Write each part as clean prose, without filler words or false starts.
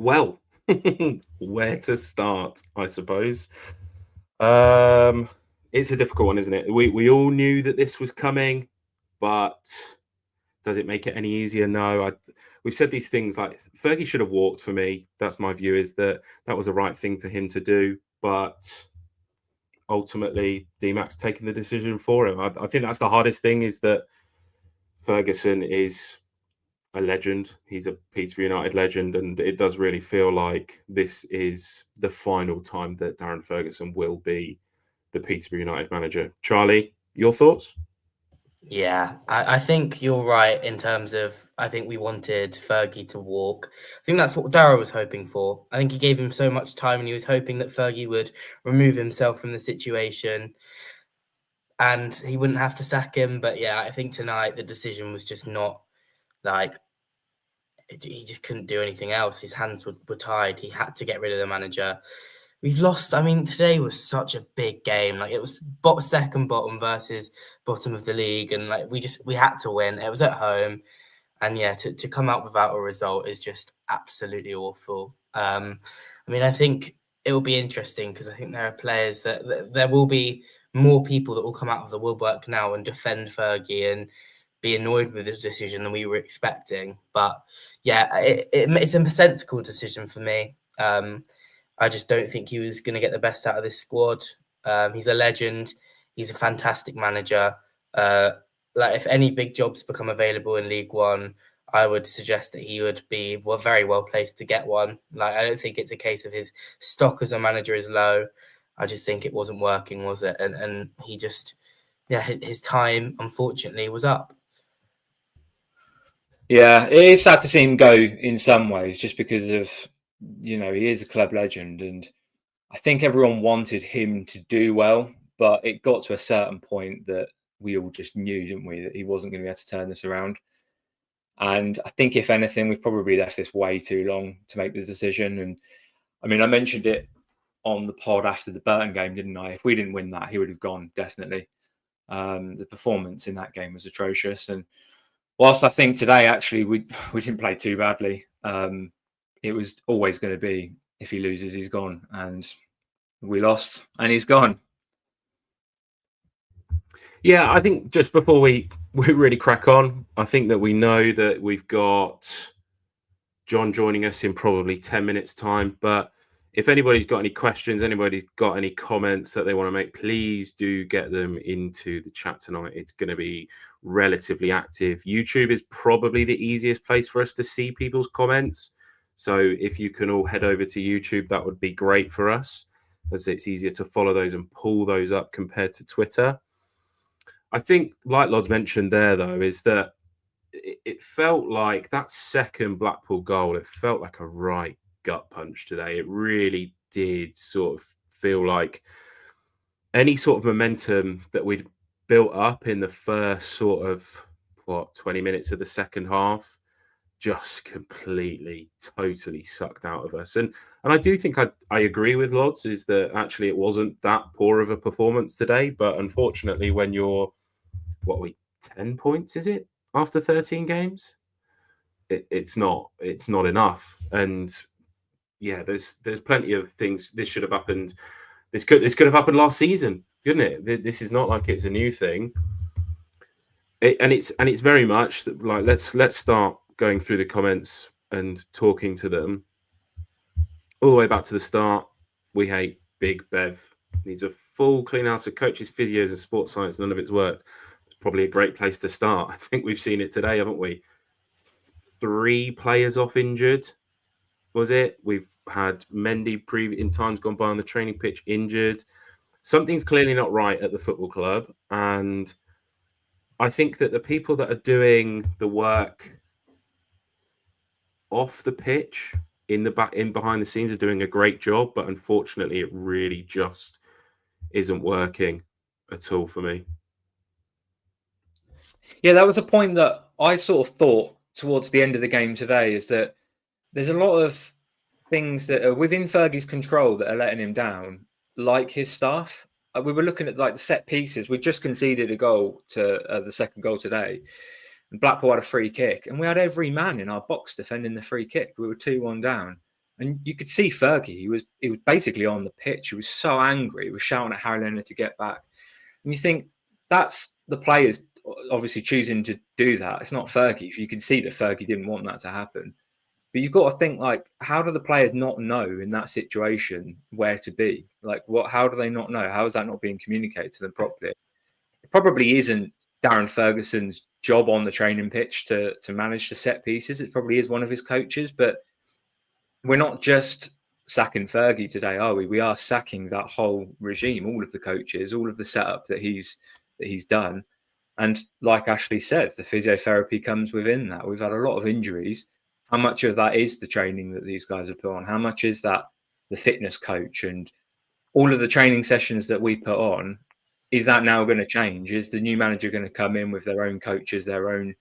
Well, where to start, I suppose. Um, it's a difficult one, isn't it? We all knew that this was coming, but does it make it any easier? No. We've said these things like Fergie should have walked for me. That's my view, is that that was the right thing for him to do. But ultimately, DMAC's taken the decision for him. I think that's the hardest thing, is that Ferguson is a legend. He's a Peterborough United legend, and it does really feel like this is the final time that Darren Ferguson will be the Peterborough United manager. Charlie, your thoughts? Yeah, I think you're right in terms of I think we wanted Fergie to walk. I think that's what Darrow was hoping for. I think he gave him so much time and he was hoping that Fergie would remove himself from the situation and he wouldn't have to sack him. But yeah, I think tonight the decision was just not like he just couldn't do anything else. His hands were tied. He had to get rid of the manager. We've lost. I mean, today was such a big game. Like it was second bottom versus bottom of the league, and like we had to win. It was at home, and yeah, to come out without a result is just absolutely awful. I mean, I think it will be interesting because I think there are players that there will be more people that will come out of the woodwork now and defend Fergie and be annoyed with the decision than we were expecting. But yeah, it's a sensible decision for me. I just don't think he was going to get the best out of this squad. He's a legend. He's a fantastic manager. Like if any big jobs become available in League One, I would suggest that he would be very well placed to get one. Like I don't think it's a case of his stock as a manager is low. I just think it wasn't working, was it? And he just, yeah, his time unfortunately was up. Yeah, it is sad to see him go in some ways, just because of, he is a club legend, and I think everyone wanted him to do well, but it got to a certain point that we all just knew, didn't we, that he wasn't going to be able to turn this around. And I think, if anything, we've probably left this way too long to make the decision. And I mean, I mentioned it on the pod after the Burton game, didn't I? If we didn't win that, he would have gone, definitely. The performance in that game was atrocious. And whilst I think today, actually, we didn't play too badly, it was always going to be, if he loses, he's gone. And we lost and he's gone. Yeah, I think just before we really crack on, I think that we know that we've got John joining us in probably 10 minutes' time. But if anybody's got any questions, anybody's got any comments that they want to make, please do get them into the chat tonight. It's going to be relatively active. YouTube is probably the easiest place for us to see people's comments. So if you can all head over to YouTube, that would be great for us, as it's easier to follow those and pull those up compared to Twitter. I think, like Lod's mentioned there, though, is that it felt like that second Blackpool goal, it felt like a right gut punch today. It really did sort of feel like any sort of momentum that we'd built up in the first sort of, 20 minutes of the second half just completely, totally sucked out of us. And I do think I agree with Lods, is that actually it wasn't that poor of a performance today. But unfortunately, when you're, 10 points, is it, after 13 games? It's not enough. And yeah, there's plenty of things. This should have happened. This could have happened last season, couldn't it? This is not like it's a new thing. And it's very much like, let's start going through the comments and talking to them. All the way back to the start, we hate Big Bev. Needs a full clean house of coaches, physios, and sports science. None of it's worked. It's probably a great place to start. I think we've seen it today, haven't we? 3 players off injured, was it? We've had Mendy in times gone by on the training pitch injured. Something's clearly not right at the football club, and I think that the people that are doing the work off the pitch, in behind the scenes, are doing a great job, but unfortunately it really just isn't working at all for me. Yeah, that was a point that I sort of thought towards the end of the game today, is that there's a lot of things that are within Fergie's control that are letting him down, like his staff. We were looking at like the set pieces. We just conceded a goal to the second goal today. And Blackpool had a free kick, and we had every man in our box defending the free kick. We were 2-1 down. And you could see Fergie, he was basically on the pitch. He was so angry. He was shouting at Harry Leonard to get back. And you think that's the players obviously choosing to do that. It's not Fergie. You can see that Fergie didn't want that to happen. But you've got to think, like, how do the players not know in that situation where to be? Like, how do they not know? How is that not being communicated to them properly? It probably isn't Darren Ferguson's job on the training pitch to manage the set pieces. It probably is one of his coaches, but we're not just sacking Fergie today, are we? We are sacking that whole regime, all of the coaches, all of the setup that he's done. And like Ashley says, the physiotherapy comes within that. We've had a lot of injuries. How much of that is the training that these guys have put on? How much is that the fitness coach and all of the training sessions that we put on? Is that now going to change? Is the new manager going to come in with their own coaches, their own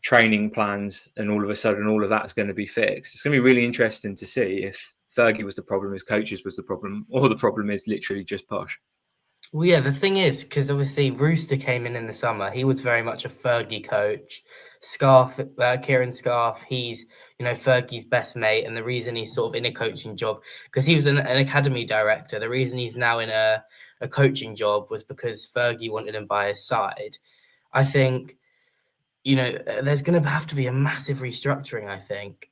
training plans, and all of a sudden all of that's going to be fixed? It's going to be really interesting to see if Fergie was the problem, his coaches was the problem, or the problem is literally just Posh. Well, yeah, the thing is, because obviously Rooster came in the summer, he was very much a Fergie coach. Kieran Scarf, he's, Fergie's best mate. And the reason he's sort of in a coaching job, because he was an academy director, the reason he's now in a coaching job was because Fergie wanted him by his side. I think, there's going to have to be a massive restructuring, I think.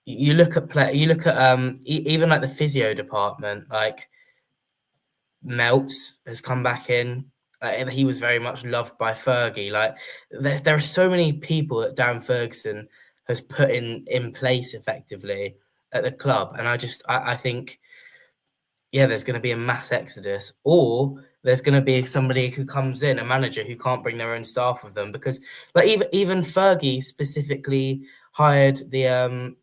You look at even like the physio department, like, Melts has come back in. He was very much loved by Fergie. Like there are so many people that Darren Ferguson has put in place effectively at the club, and I think, yeah, there's going to be a mass exodus, or there's going to be somebody who comes in, a manager who can't bring their own staff with them, because like even Fergie specifically hired the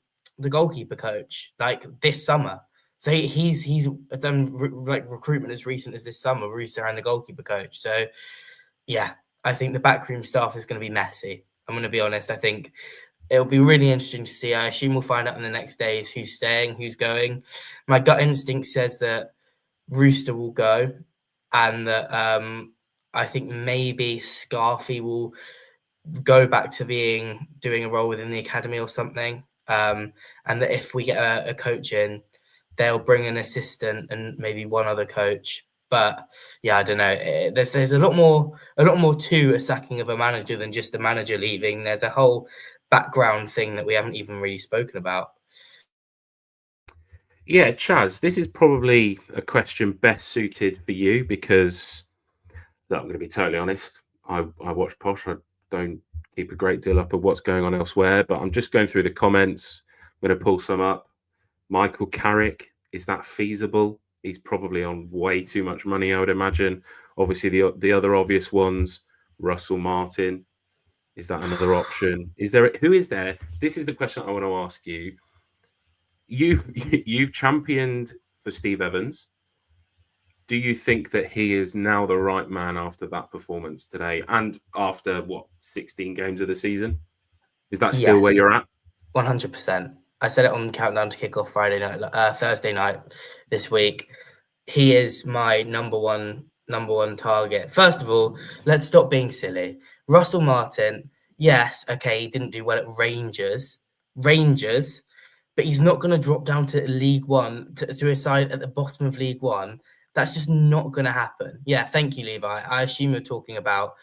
goalkeeper coach like this summer. So he's done recruitment as recent as this summer, Rooster and the goalkeeper coach. So yeah, I think the backroom staff is going to be messy. I'm going to be honest. I think it'll be really interesting to see. I assume we'll find out in the next days who's staying, who's going. My gut instinct says that Rooster will go, and that I think maybe Scarfy will go back to doing a role within the academy or something. And that if we get a coach in, they'll bring an assistant and maybe one other coach. But yeah, I don't know. There's a lot more to a sacking of a manager than just the manager leaving. There's a whole background thing that we haven't even really spoken about. Yeah, Chaz, this is probably a question best suited for you because, look, I'm going to be totally honest. I watch Posh. I don't keep a great deal up of what's going on elsewhere, but I'm just going through the comments. I'm going to pull some up. Michael Carrick, is that feasible? He's probably on way too much money, I would imagine. Obviously, the other obvious ones, Russell Martin. Is that another option? Who is there? This is the question I want to ask you. You've championed for Steve Evans. Do you think that he is now the right man after that performance today and after 16 games of the season? Is that still where you're at? 100%. I said it on Countdown to Kickoff Thursday night this week. He is my number one target. First of all, let's stop being silly. Russell Martin, yes, okay, he didn't do well at Rangers, but he's not going to drop down to League One, to a side at the bottom of League One. That's just not going to happen. Yeah, thank you, Levi. I assume you're talking about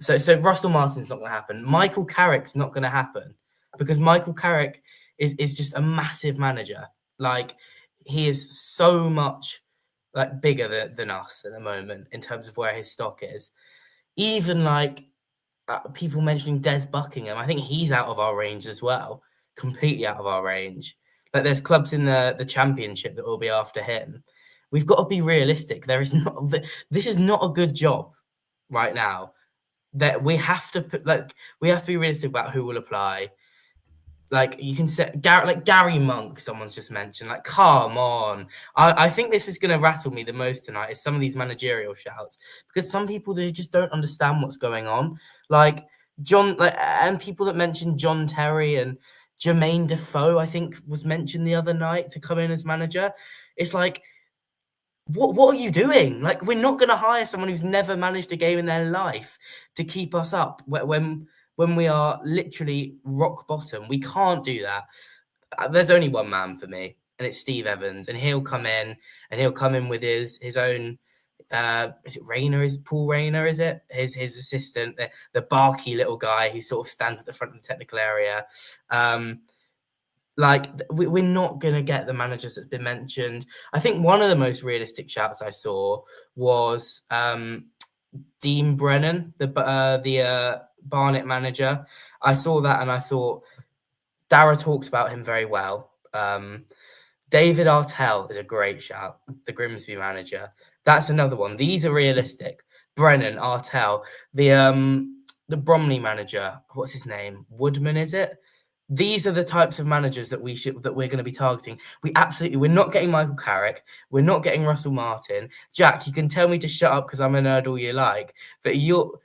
so Russell Martin's not going to happen. Michael Carrick's not going to happen because Michael Carrick is just a massive manager. Like, he is so much bigger than us at the moment in terms of where his stock is. Even people mentioning Des Buckingham, I think he's out of our range as well, completely out of our range. Like, there's clubs in the Championship that will be after him. We've got to be realistic. This is not a good job right now. That we have to be realistic about who will apply. Like, you can say Gary Monk, someone's just mentioned. Like, come on. I think this is going to rattle me the most tonight is some of these managerial shouts, because some people, they just don't understand what's going on. Like John, and people that mentioned John Terry and Jermaine Defoe, I think was mentioned the other night to come in as manager. It's like, what are you doing? Like, we're not going to hire someone who's never managed a game in their life to keep us up when we are literally rock bottom. We can't do that. there's only one man for me, and it's Steve Evans, and he'll come in with his own. Is it Rayner? Is it Paul Rayner? Is it his assistant, the barky little guy who sort of stands at the front of the technical area? We're not going to get the managers that's been mentioned. I think one of the most realistic shouts I saw was Dean Brennan, the Barnet manager. I saw that and I thought Dara talks about him very well. David Artell is a great shout, the Grimsby manager. That's another one. These are realistic. Brennan, Artell, the Bromley manager. What's his name? Woodman, is it? These are the types of managers that we're going to be targeting. We're not getting Michael Carrick. We're not getting Russell Martin. Jack, you can tell me to shut up because I'm a nerd all you like, but you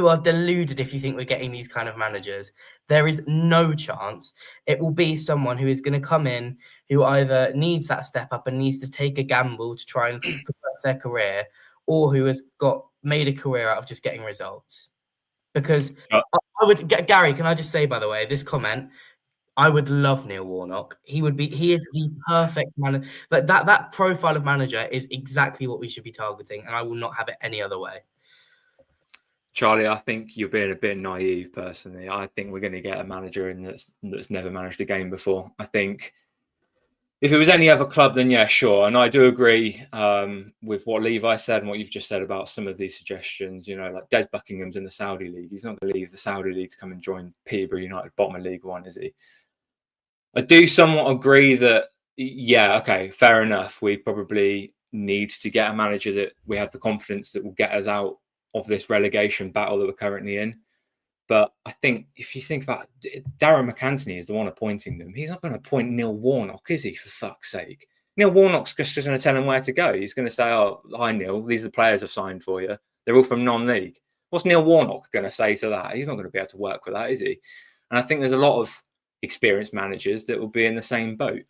are deluded if you think we're getting these kind of managers. There is no chance. It will be someone who is going to come in who either needs that step up and needs to take a gamble to try and progress their career, or who has made a career out of just getting results. Because I would, Gary, can I just say, by the way, this comment, I would love Neil Warnock. He is the perfect manager. Like that profile of manager is exactly what we should be targeting, and I will not have it any other way. Charlie, I think you're being a bit naive personally. I think we're going to get a manager in that's never managed a game before. I think if it was any other club, then yeah, sure. And I do agree with what Levi said and what you've just said about some of these suggestions. You know, like Des Buckingham's in the Saudi League. He's not going to leave the Saudi League to come and join Peterborough United, bottom of League One, is he? I do somewhat agree that, yeah, okay, fair enough. We probably need to get a manager that we have the confidence that will get us out of this relegation battle that we're currently in. But I think if you think about it, Darren McAntony is the one appointing them. He's not going to appoint Neil Warnock, is he, for fuck's sake? Neil Warnock's just going to tell him where to go. He's going to say, oh, hi, Neil, these are the players I've signed for you. They're all from non-league. What's Neil Warnock going to say to that? He's not going to be able to work with that, is he? And I think there's a lot of experienced managers that will be in the same boat.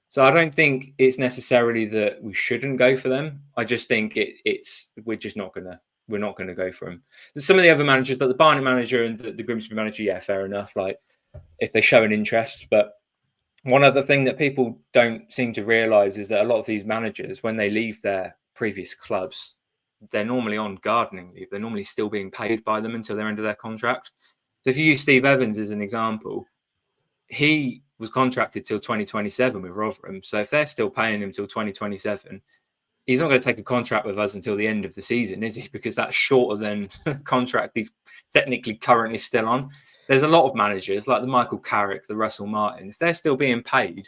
So I don't think it's necessarily that we shouldn't go for them. I just think we're just not going to. We're not going to go for him. Some of the other managers, but the Barnet manager and the Grimsby manager, yeah, fair enough. Like if they show an interest. But one other thing that people don't seem to realise is that a lot of these managers, when they leave their previous clubs, they're normally on gardening leave. They're normally still being paid by them until the end of their contract. So if you use Steve Evans as an example, he was contracted till 2027 with Rotherham. So if they're still paying him till 2027, he's not going to take a contract with us until the end of the season, is he? Because that's shorter than contract he's technically currently still on. There's a lot of managers like the Michael Carrick, the Russell Martin. If they're still being paid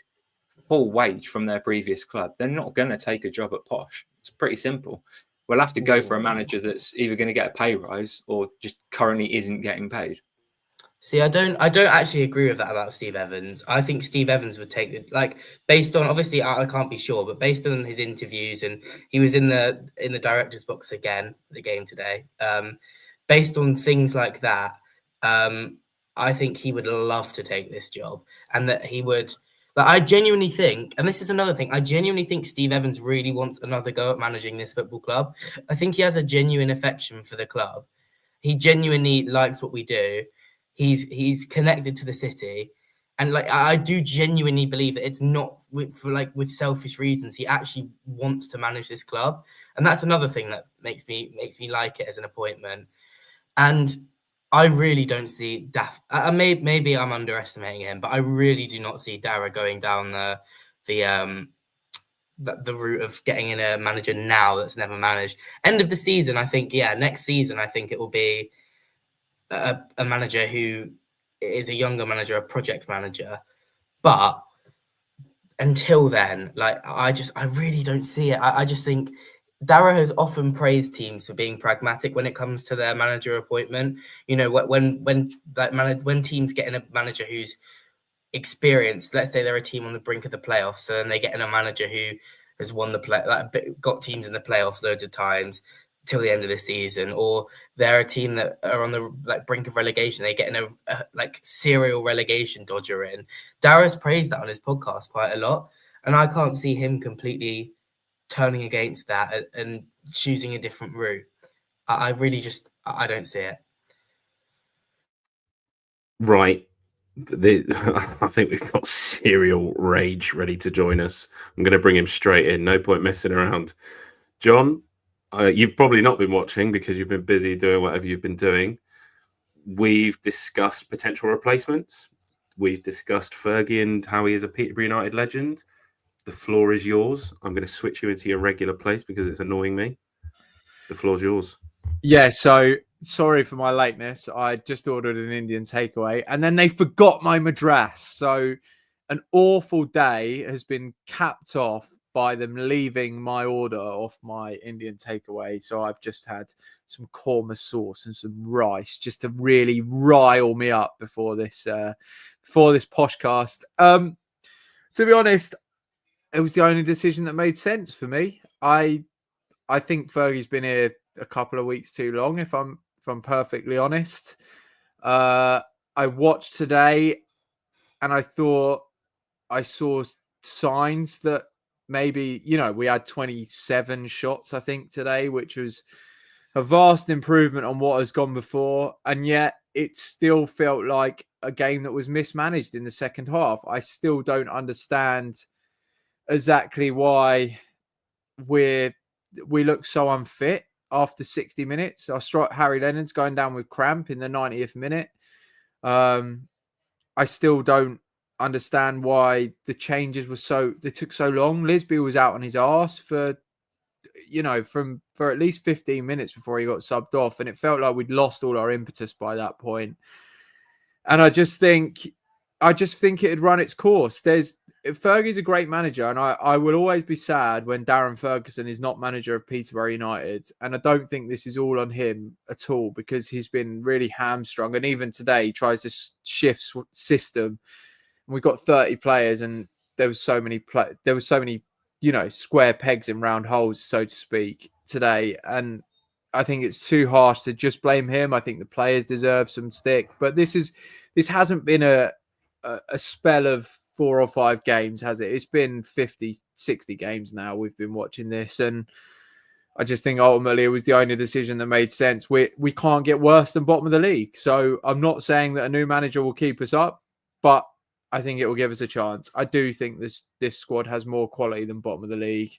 full wage from their previous club, they're not going to take a job at Posh. It's pretty simple. We'll have to go for a manager that's either going to get a pay rise or just currently isn't getting paid. See, I don't actually agree with that about Steve Evans. I think Steve Evans would take it, like, based on, obviously I can't be sure, but based on his interviews, and he was in the director's box again the game today. Based on things like that, I think he would love to take this job, and that he would. Like, I genuinely think, and this is another thing, I genuinely think Steve Evans really wants another go at managing this football club. I think he has a genuine affection for the club. He genuinely likes what we do. He's connected to the city, and like I do genuinely believe that it's not with selfish reasons. He actually wants to manage this club, and that's another thing that makes me like it as an appointment. And I really don't see maybe I'm underestimating him, but I really do not see Dara going down the route of getting in a manager now that's never managed. End of the season, I think. Yeah, next season, I think it will be a manager who is a younger manager, a project manager. But until then, like I really don't see it. I just think Dara has often praised teams for being pragmatic when it comes to their manager appointment. You know, when teams get in a manager who's experienced, let's say they're a team on the brink of the playoffs, so then they get in a manager who has got teams in the playoffs loads of times till the end of the season, or they're a team that are on the brink of relegation. They get in a serial relegation dodger in. Dara's praised that on his podcast quite a lot, and I can't see him completely turning against that and choosing a different route. I really just I don't see it. Right. I think we've got serial rage ready to join us. I'm going to bring him straight in. No point messing around. John, you've probably not been watching because you've been busy doing whatever you've been doing. We've discussed potential replacements. We've discussed Fergie and how he is a Peterborough United legend. The floor is yours. I'm going to switch you into your regular place because it's annoying me. The floor's yours. Yeah, so sorry for my lateness. I just ordered an Indian takeaway and then they forgot my madras. So an awful day has been capped off by them leaving my order off my Indian takeaway. So I've just had some korma sauce and some rice just to really rile me up before this Poshcast. To be honest, it was the only decision that made sense for me. I think Fergie's been here a couple of weeks too long, if I'm perfectly honest. I watched today and I thought I saw signs that maybe, we had 27 shots, I think, today, which was a vast improvement on what has gone before. And yet it still felt like a game that was mismanaged in the second half. I still don't understand exactly why we look so unfit after 60 minutes. I struck Harry Leonard's going down with cramp in the 90th minute. I still don't understand why the changes they took so long. Lisby was out on his arse for at least 15 minutes before he got subbed off, and it felt like we'd lost all our impetus by that point. And I just think it had run its course. Fergie's a great manager, and I will always be sad when Darren Ferguson is not manager of Peterborough United. And I don't think this is all on him at all, because he's been really hamstrung. And even today, he tries to shift system. And we've got 30 players, and there was so many square pegs in round holes, so to speak, today. And I think it's too harsh to just blame him. I think the players deserve some stick, but this hasn't been a spell of 4 or 5 games, has it? It's been 50, 60 games now we've been watching this, and I just think ultimately it was the only decision that made sense. We can't get worse than bottom of the league. So I'm not saying that a new manager will keep us up, but I think it will give us a chance. I do think this squad has more quality than bottom of the league.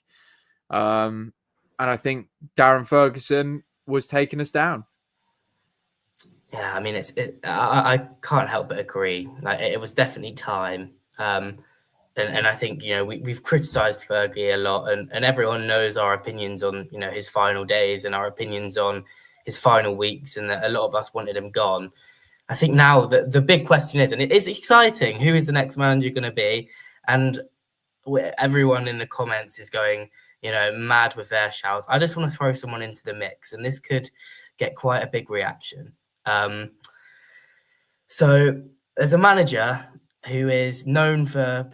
And I think Darren Ferguson was taking us down. Yeah, I mean, I can't help but agree. Like, it was definitely time. And I think, we've criticised Fergie a lot, and everyone knows our opinions on, his final days and our opinions on his final weeks, and that a lot of us wanted him gone. I think now the big question is, and it is exciting, who is the next manager going to be? And everyone in the comments is going, mad with their shouts. I just want to throw someone into the mix, and this could get quite a big reaction. So there's a manager who is known for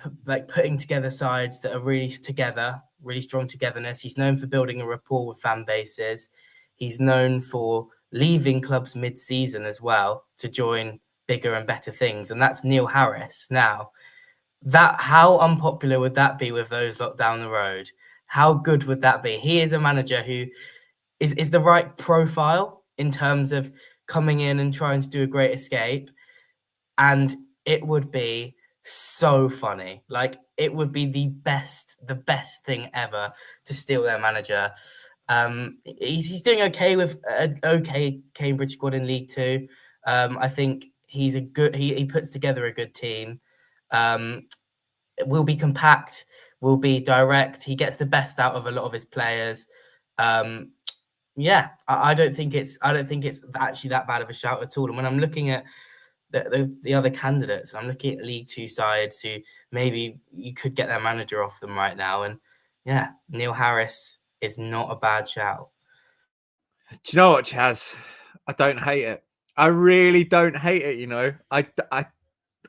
putting together sides that are really together, really strong togetherness. He's known for building a rapport with fan bases. He's known for leaving clubs mid-season as well to join bigger and better things, and that's Neil Harris. Now, how unpopular would that be with those lot down the road? How good would that be? He is a manager who is the right profile in terms of coming in and trying to do a great escape, and it would be so funny. Like, it would be the best thing ever to steal their manager. He's doing okay with an okay Cambridge squad in League Two. I think he's he puts together a good team. Will be compact, will be direct. He gets the best out of a lot of his players. I don't think it's actually that bad of a shout at all. And when I'm looking at the other candidates, I'm looking at League Two sides who maybe you could get their manager off them right now. And yeah, Neil Harris is not a bad shout. Do you know what, Chaz? I don't hate it. I really don't hate it.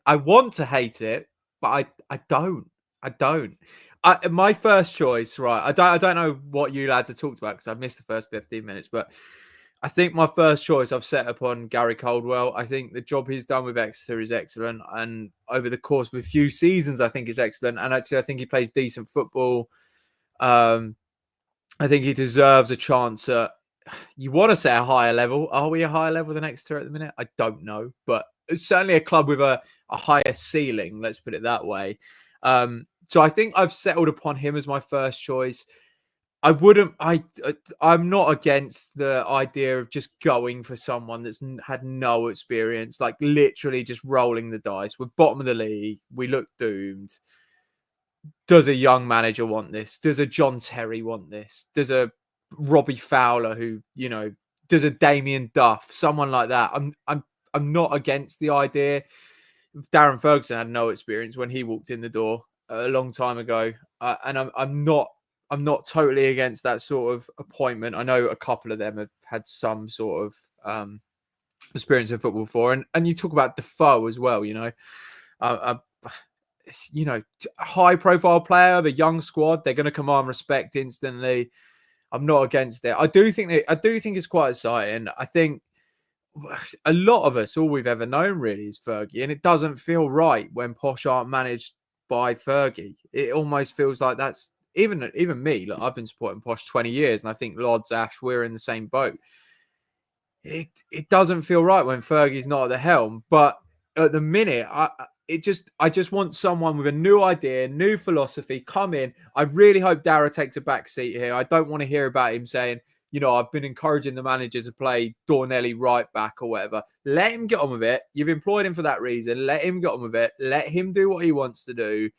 I want to hate it, but I don't. My first choice, right? I don't know what you lads have talked about because I've missed the first 15 minutes, but I think my first choice I've set upon Gary Caldwell. I think the job he's done with Exeter is excellent, and over the course of a few seasons, I think is excellent. And actually, I think he plays decent football. I think he deserves a chance at, you want to say, a higher level. Are we a higher level than Exeter at the minute? I don't know, but certainly a club with a higher ceiling. Let's put it that way. So I think I've settled upon him as my first choice. I'm not against the idea of just going for someone that's had no experience, like literally just rolling the dice. We're bottom of the league. We look doomed. Does a young manager want this? Does a John Terry want this? Does a Robbie Fowler, who, you know, does a Damien Duff, someone like that? I'm not against the idea. Darren Ferguson had no experience when he walked in the door a long time ago, and I'm not totally against that sort of appointment. I know a couple of them have had some sort of experience in football before, and you talk about Defoe as well. You know, high profile player, the young squad, they're going to command respect instantly. I'm not against it. I do think it's quite exciting. I think a lot of us, all we've ever known really is Fergie, and it doesn't feel right when Posh aren't managed by Fergie. It almost feels like that's even me. Look, I've been supporting Posh 20 years, and I think Lods, Ash, we're in the same boat. It doesn't feel right when Fergie's not at the helm, but at the minute, I just want someone with a new idea, new philosophy come in. I really hope Darragh takes a back seat here. I don't want to hear about him saying, you know, I've been encouraging the manager to play Dornelli right back or whatever. Let him get on with it. You've employed him for that reason. Let him get on with it. Let him do what he wants to do.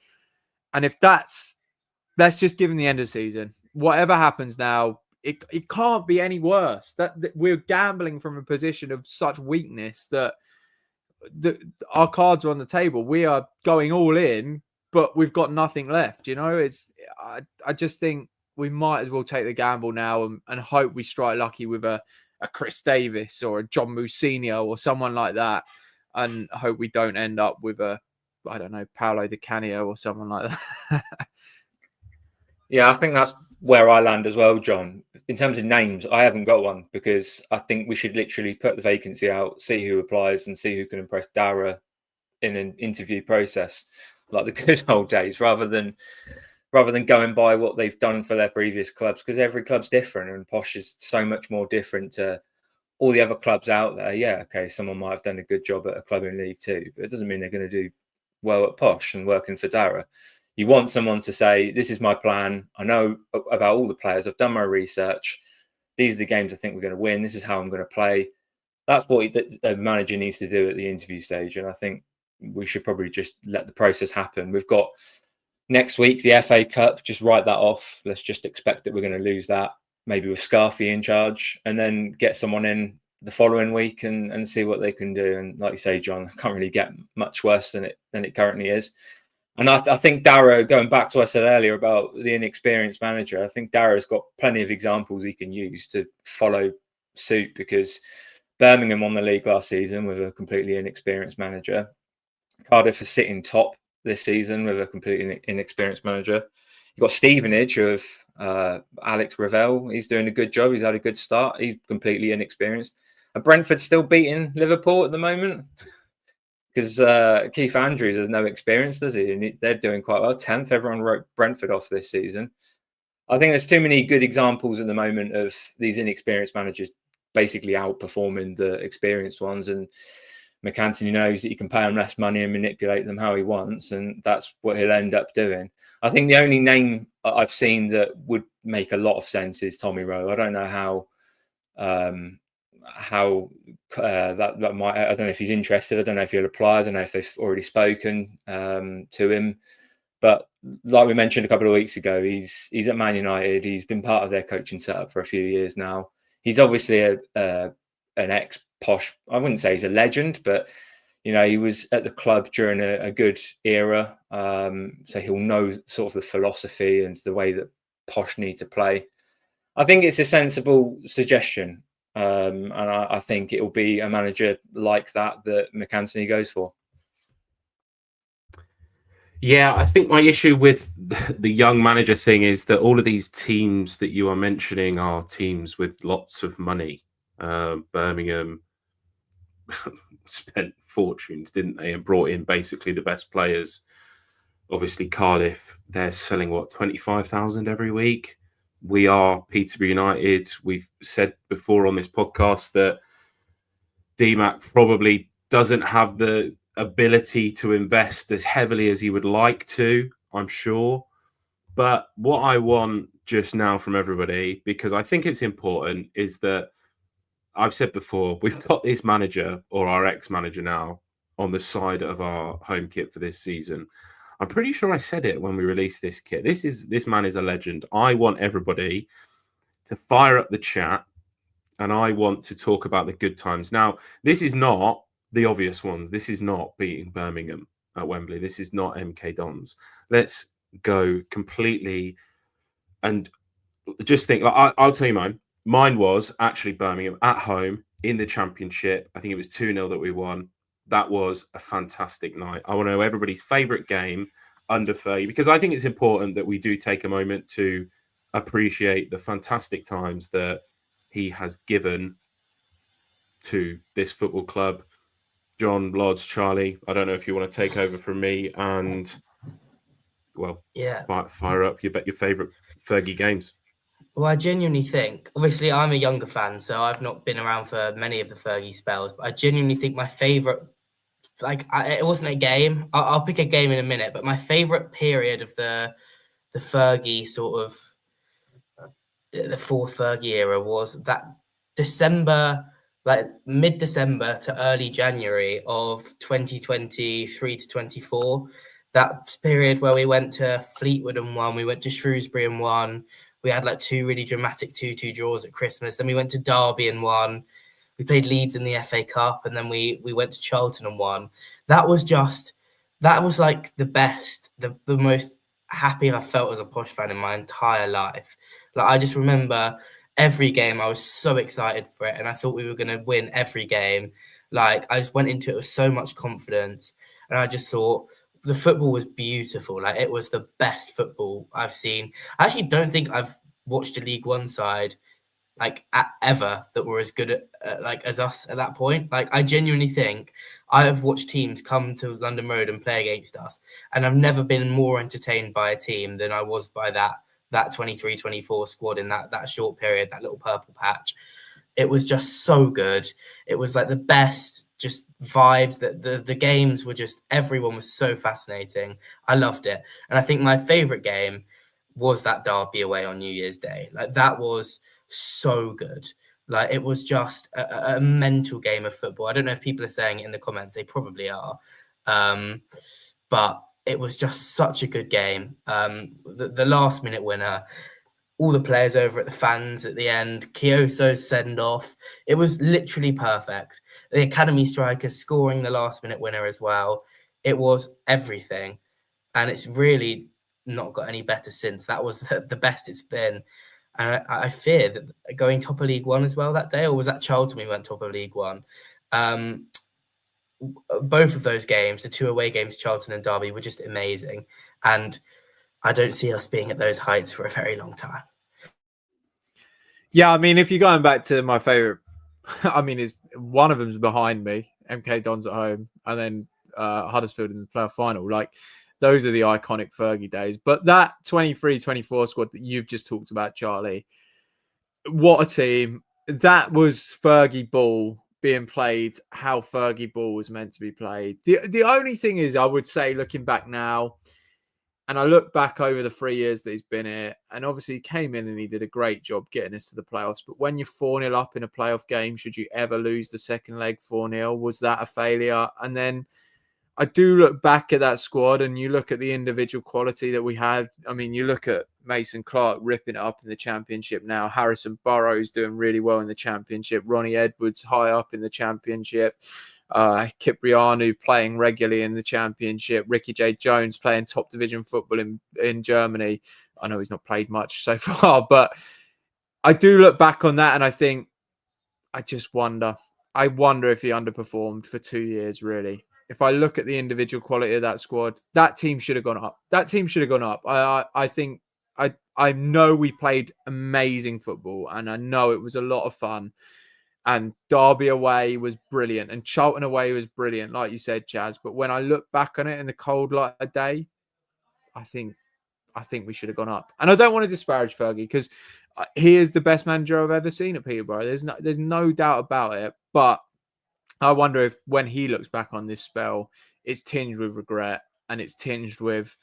And if let's just give him the end of the season. Whatever happens now, it can't be any worse. That we're gambling from a position of such weakness that our cards are on the table. We are going all in, but we've got nothing left. You know, I just think we might as well take the gamble now and hope we strike lucky with a Chris Davis or a John Mousinho or someone like that, and hope we don't end up with I don't know, Paolo Di Canio or someone like that. Yeah, I think that's where I land as well, John. In terms of names, I haven't got one because I think we should literally put the vacancy out, see who applies, and see who can impress Darragh in an interview process like the good old days, rather than going by what they've done for their previous clubs, because every club's different, and Posh is so much more different to all the other clubs out there. Yeah, okay, someone might have done a good job at a club in League Two, but it doesn't mean they're going to do well at Posh and working for Darragh. You want someone to say, this is my plan. I know about all the players. I've done my research. These are the games I think we're going to win. This is how I'm going to play. That's what a manager needs to do at the interview stage. And I think we should probably just let the process happen. We've got next week, the FA Cup. Just write that off. Let's just expect that we're going to lose that, maybe with Scarfy in charge, and then get someone in the following week and see what they can do. And like you say, John, it can't really get much worse than it currently is. And I think Darragh, going back to what I said earlier about the inexperienced manager, I think Darragh's got plenty of examples he can use to follow suit, because Birmingham won the league last season with a completely inexperienced manager. Cardiff is sitting top this season with a completely inexperienced manager. You've got Stevenage of Alex Ravel. He's doing a good job. He's had a good start. He's completely inexperienced. And Brentford's still beating Liverpool at the moment, because Keith Andrews has no experience, does he? And they're doing quite well. 10th, everyone wrote Brentford off this season. I think there's too many good examples at the moment of these inexperienced managers basically outperforming the experienced ones. And McAntony knows that he can pay them less money and manipulate them how he wants, and that's what he'll end up doing. I think the only name I've seen that would make a lot of sense is Tommy Rowe. I don't know how that might. I don't know if he's interested. I don't know if he'll apply. I don't know if they've already spoken to him. But like we mentioned a couple of weeks ago, he's at Man United. He's been part of their coaching setup for a few years now. He's obviously an ex-Posh. I wouldn't say he's a legend, but you know, he was at the club during a good era. So he'll know sort of the philosophy and the way that Posh need to play. I think it's a sensible suggestion. And I think it will be a manager like that McAntony goes for. Yeah, I think my issue with the young manager thing is that all of these teams that you are mentioning are teams with lots of money. Birmingham spent fortunes, didn't they, and brought in basically the best players. Obviously, Cardiff, they're selling, 25,000 every week. We are Peterborough United. We've said before on this podcast that DMAC probably doesn't have the ability to invest as heavily as he would like to, I'm sure. But what I want just now from everybody, because I think it's important, is that I've said before, we've got this manager, or our ex-manager now, on the side of our home kit for this season. I'm pretty sure I said it when we released this kit. This man is a legend. I want everybody to fire up the chat, and I want to talk about the good times. Now, this is not the obvious ones. This is not beating Birmingham at Wembley. This is not MK Dons. Let's go completely and just think. Like, I'll tell you mine. Mine was actually Birmingham at home in the Championship. I think it was 2-0 that we won. That was a fantastic night. I want to know everybody's favourite game under 30, because I think it's important that we do take a moment to appreciate the fantastic times that he has given to this football club. John, Lods, Charlie, I don't know if you want to take over from me and, well, fire up your favourite Fergie games. Well, I genuinely think, obviously, I'm a younger fan, so I've not been around for many of the Fergie spells, but I genuinely think my favourite, it wasn't a game. I'll pick a game in a minute, but my favourite period of the Fergie sort of, the fourth Fergie era was that December, like mid-December to early January of 2023 to 24. That period where we went to Fleetwood and won, we went to Shrewsbury and won. We had like two really dramatic 2-2 draws at Christmas. Then we went to Derby and won. We played Leeds in the FA Cup, and then we went to Charlton and won. That was like the best, the most happy I've felt as a Posh fan in my entire life. Like, I just remember every game, I was so excited for it, and I thought we were going to win every game. Like, I just went into it with so much confidence, and I just thought the football was beautiful. Like, it was the best football I've seen. I actually don't think I've watched a League One side ever that were as good as us at that point. Like, I genuinely think I have watched teams come to London Road and play against us, and I've never been more entertained by a team than I was by that 23-24 squad in that short period, that little purple patch. It was just so good. It was like the best just vibes. That the games were just, everyone was so fascinating. I loved it. And I think my favorite game was that Derby away on New Year's Day. Like, that was so good. Like, it was just a mental game of football. I don't know if people are saying it in the comments. They probably are. But it was just such a good game. The last minute winner, all the players over at the fans at the end, Kyoso's send off. It was literally perfect. The academy striker scoring the last minute winner as well. It was everything. And it's really not got any better since. That was the best it's been. And I fear that going top of League One as well that day, or was that Charlton we went top of League One? Both of those games, the two away games, Charlton and Derby, were just amazing. And I don't see us being at those heights for a very long time. Yeah, I mean, if you're going back to my favourite, I mean, is one of them's behind me, MK Dons at home, and then Huddersfield in the playoff final. Like, those are the iconic Fergie days. But that 23-24 squad that you've just talked about, Charlie, what a team. That was Fergie ball being played how Fergie ball was meant to be played. The only thing is, I would say, looking back now, and I look back over the 3 years that he's been here, and obviously he came in and he did a great job getting us to the playoffs. But when you're 4-0 up in a playoff game, should you ever lose the second leg 4-0? Was that a failure? And then I do look back at that squad, and you look at the individual quality that we had. I mean, you look at Mason Clark ripping it up in the Championship now. Harrison Burrows doing really well in the Championship. Ronnie Edwards high up in the Championship. Kiprianu playing regularly in the Championship. Ricky J. Jones playing top division football in Germany. I know he's not played much so far, but I do look back on that and I think, I wonder if he underperformed for 2 years, really. If I look at the individual quality of that squad, that team should have gone up. I think I know we played amazing football and I know it was a lot of fun. And Derby away was brilliant. And Charlton away was brilliant, like you said, Chaz. But when I look back on it in the cold light of day, I think we should have gone up. And I don't want to disparage Fergie because he is the best manager I've ever seen at Peterborough. There's no doubt about it. But I wonder if when he looks back on this spell, it's tinged with regret and it's tinged with,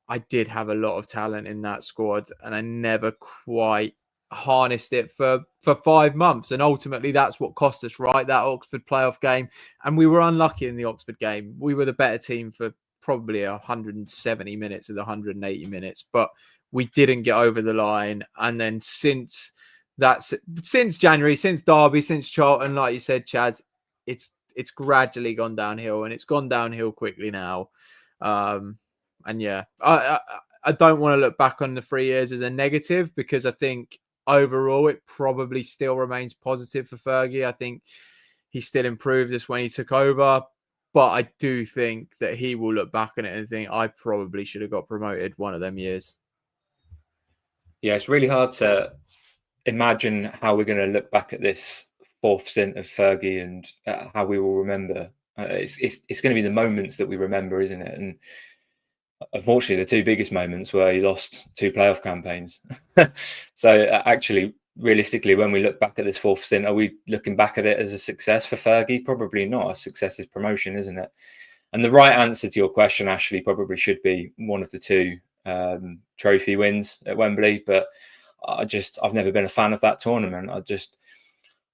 I did have a lot of talent in that squad and I never quite harnessed it for 5 months. And ultimately that's what cost us, right? That Oxford playoff game. And we were unlucky in the Oxford game. We were the better team for probably 170 minutes of the 180 minutes, but we didn't get over the line. And then since January, since Derby, since Charlton, like you said, Chaz, it's gradually gone downhill, and it's gone downhill quickly now. And yeah, I don't want to look back on the 3 years as a negative, because I think overall it probably still remains positive for Fergie. I think he still improved this when he took over, but I do think that he will look back on it and think, I probably should have got promoted one of them years. Yeah, it's really hard to imagine how we're going to look back at this fourth stint of Fergie and how we will remember. It's going to be the moments that we remember, isn't it? And unfortunately, the two biggest moments were he lost 2 playoff campaigns. So actually, realistically, when we look back at this fourth stint, are we looking back at it as a success for Fergie? Probably not. A success is promotion, isn't it? And the right answer to your question, Ashley, probably should be one of the 2 trophy wins at Wembley. But I've never been a fan of that tournament.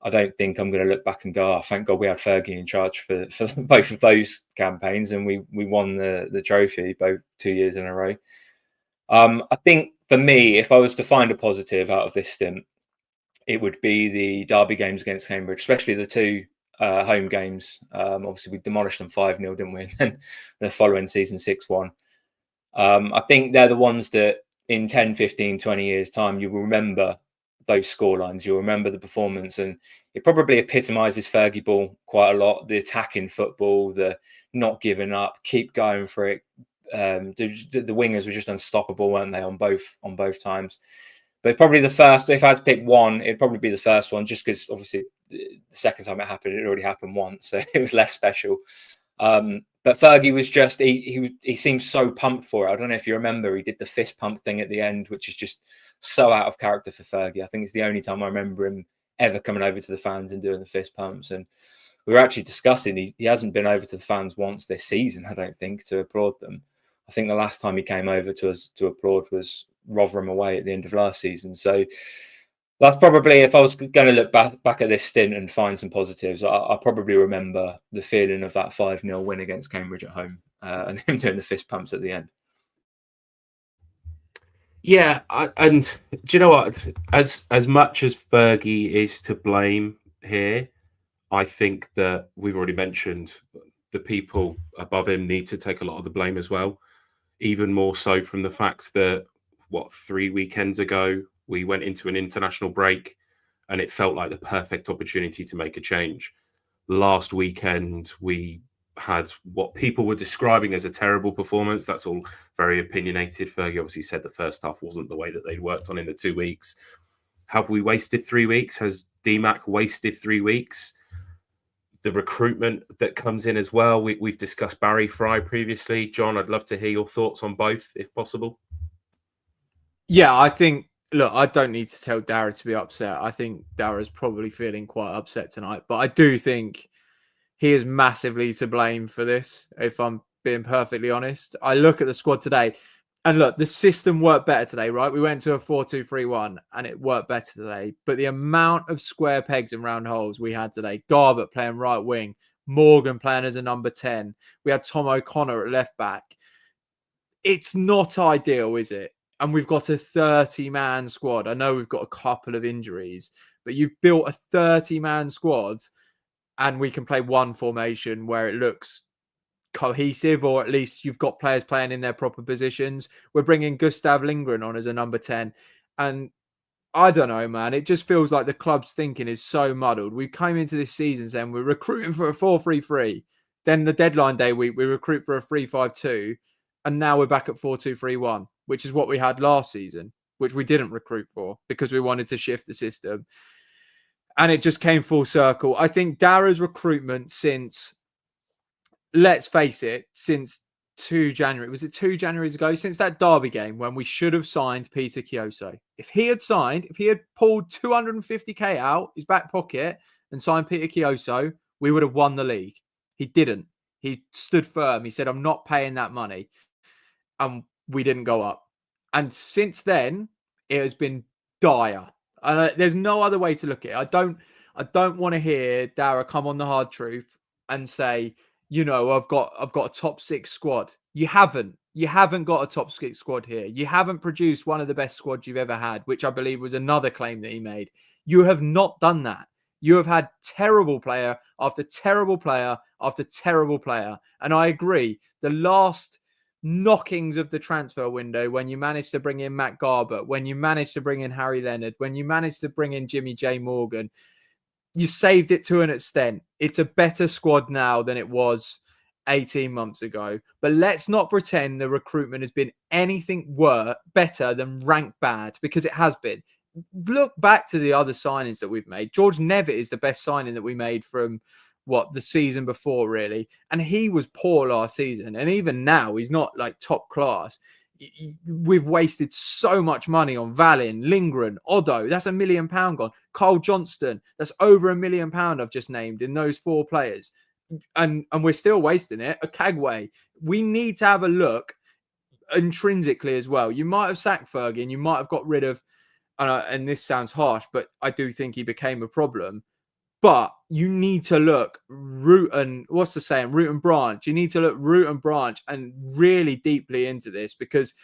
I don't think I'm going to look back and go, oh, thank God we had Fergie in charge for both of those campaigns, and we won the trophy both 2 years in a row. I think for me, if I was to find a positive out of this stint, it would be the Derby games against Cambridge, especially the 2 home games. Obviously, we demolished them 5-0, didn't we? And then the following season, 6-1. I think they're the ones that in 10, 15, 20 years' time, you will remember those scorelines. You'll remember the performance, and it probably epitomises Fergie ball quite a lot. The attacking football, the not giving up, keep going for it. The wingers were just unstoppable, weren't they, on both times? But probably the first, if I had to pick one, it'd probably be the first one, just because obviously the second time it happened, it already happened once, so it was less special. But Fergie was just, he seemed so pumped for it. I don't know if you remember, he did the fist pump thing at the end, which is just so out of character for Fergie. I think it's the only time I remember him ever coming over to the fans and doing the fist pumps. And we were actually discussing, he hasn't been over to the fans once this season, I don't think, to applaud them. I think the last time he came over to us to applaud was Rotherham away at the end of last season. So that's probably, if I was going to look back at this stint and find some positives, I probably remember the feeling of that 5-0 win against Cambridge at home and him doing the fist pumps at the end. Yeah, and do you know what? As much as Fergie is to blame here, I think that we've already mentioned the people above him need to take a lot of the blame as well. Even more so from the fact that, 3 weekends ago, we went into an international break and it felt like the perfect opportunity to make a change. Last weekend, we had what people were describing as a terrible performance. That's all very opinionated. Fergie obviously said the first half wasn't the way that they'd worked on in the 2 weeks. Have we wasted 3 weeks? Has DMAC wasted 3 weeks? The recruitment that comes in as well. We've discussed Barry Fry previously. John, I'd love to hear your thoughts on both, if possible. Yeah, I think, look, I don't need to tell Darren to be upset. I think Darren's probably feeling quite upset tonight, but I do think he is massively to blame for this, if I'm being perfectly honest. I look at the squad today, and look, the system worked better today, right? We went to a 4-2-3-1, and it worked better today. But the amount of square pegs and round holes we had today, Garbutt playing right wing, Morgan playing as a number 10, we had Tom O'Connor at left back. It's not ideal, is it? And we've got a 30-man squad. I know we've got a couple of injuries, but you've built a 30-man squad, and we can play one formation where it looks cohesive, or at least you've got players playing in their proper positions. We're bringing Gustav Lindgren on as a number 10. And I don't know, man. It just feels like the club's thinking is so muddled. We came into this season saying we're recruiting for a 4-3-3. Then the deadline day week, we recruit for a 3-5-2. And now we're back at 4-2-3-1, which is what we had last season, which we didn't recruit for because we wanted to shift the system. And it just came full circle. I think Darrow's recruitment since, let's face it, since 2 January, was it 2 Januaries ago? Since that Derby game when we should have signed Peter Chioso. If he had pulled 250k out his back pocket and signed Peter Chioso, we would have won the league. He didn't. He stood firm. He said, I'm not paying that money. And we didn't go up. And since then, it has been dire. There's no other way to look at it. I don't want to hear Dara come on the hard truth and say, you know, I've got a top 6 squad. You haven't got a top 6 squad here. You haven't produced one of the best squads you've ever had, which I believe was another claim that he made. You have not done that. You have had terrible player after terrible player after terrible player. And I agree. The last knockings of the transfer window, when you managed to bring in Matt Garbutt, when you managed to bring in Harry Leonard, when you managed to bring in Jimmy J. Morgan, you saved it to an extent. It's a better squad now than it was 18 months ago. But let's not pretend the recruitment has been anything better than rank bad, because it has been. Look back to the other signings that we've made. George Nevitt is the best signing that we made from the season before, really. And he was poor last season. And even now, he's not like top class. We've wasted so much money on Valin, Lindgren, Oddo. That's £1 million gone. Carl Johnston, that's over £1 million I've just named in those 4 players. And we're still wasting it. A Kagwe. We need to have a look intrinsically as well. You might have sacked Fergie and you might have got rid of, and this sounds harsh, but I do think he became a problem. But you need to look root and branch. You need to look root and branch and really deeply into this, because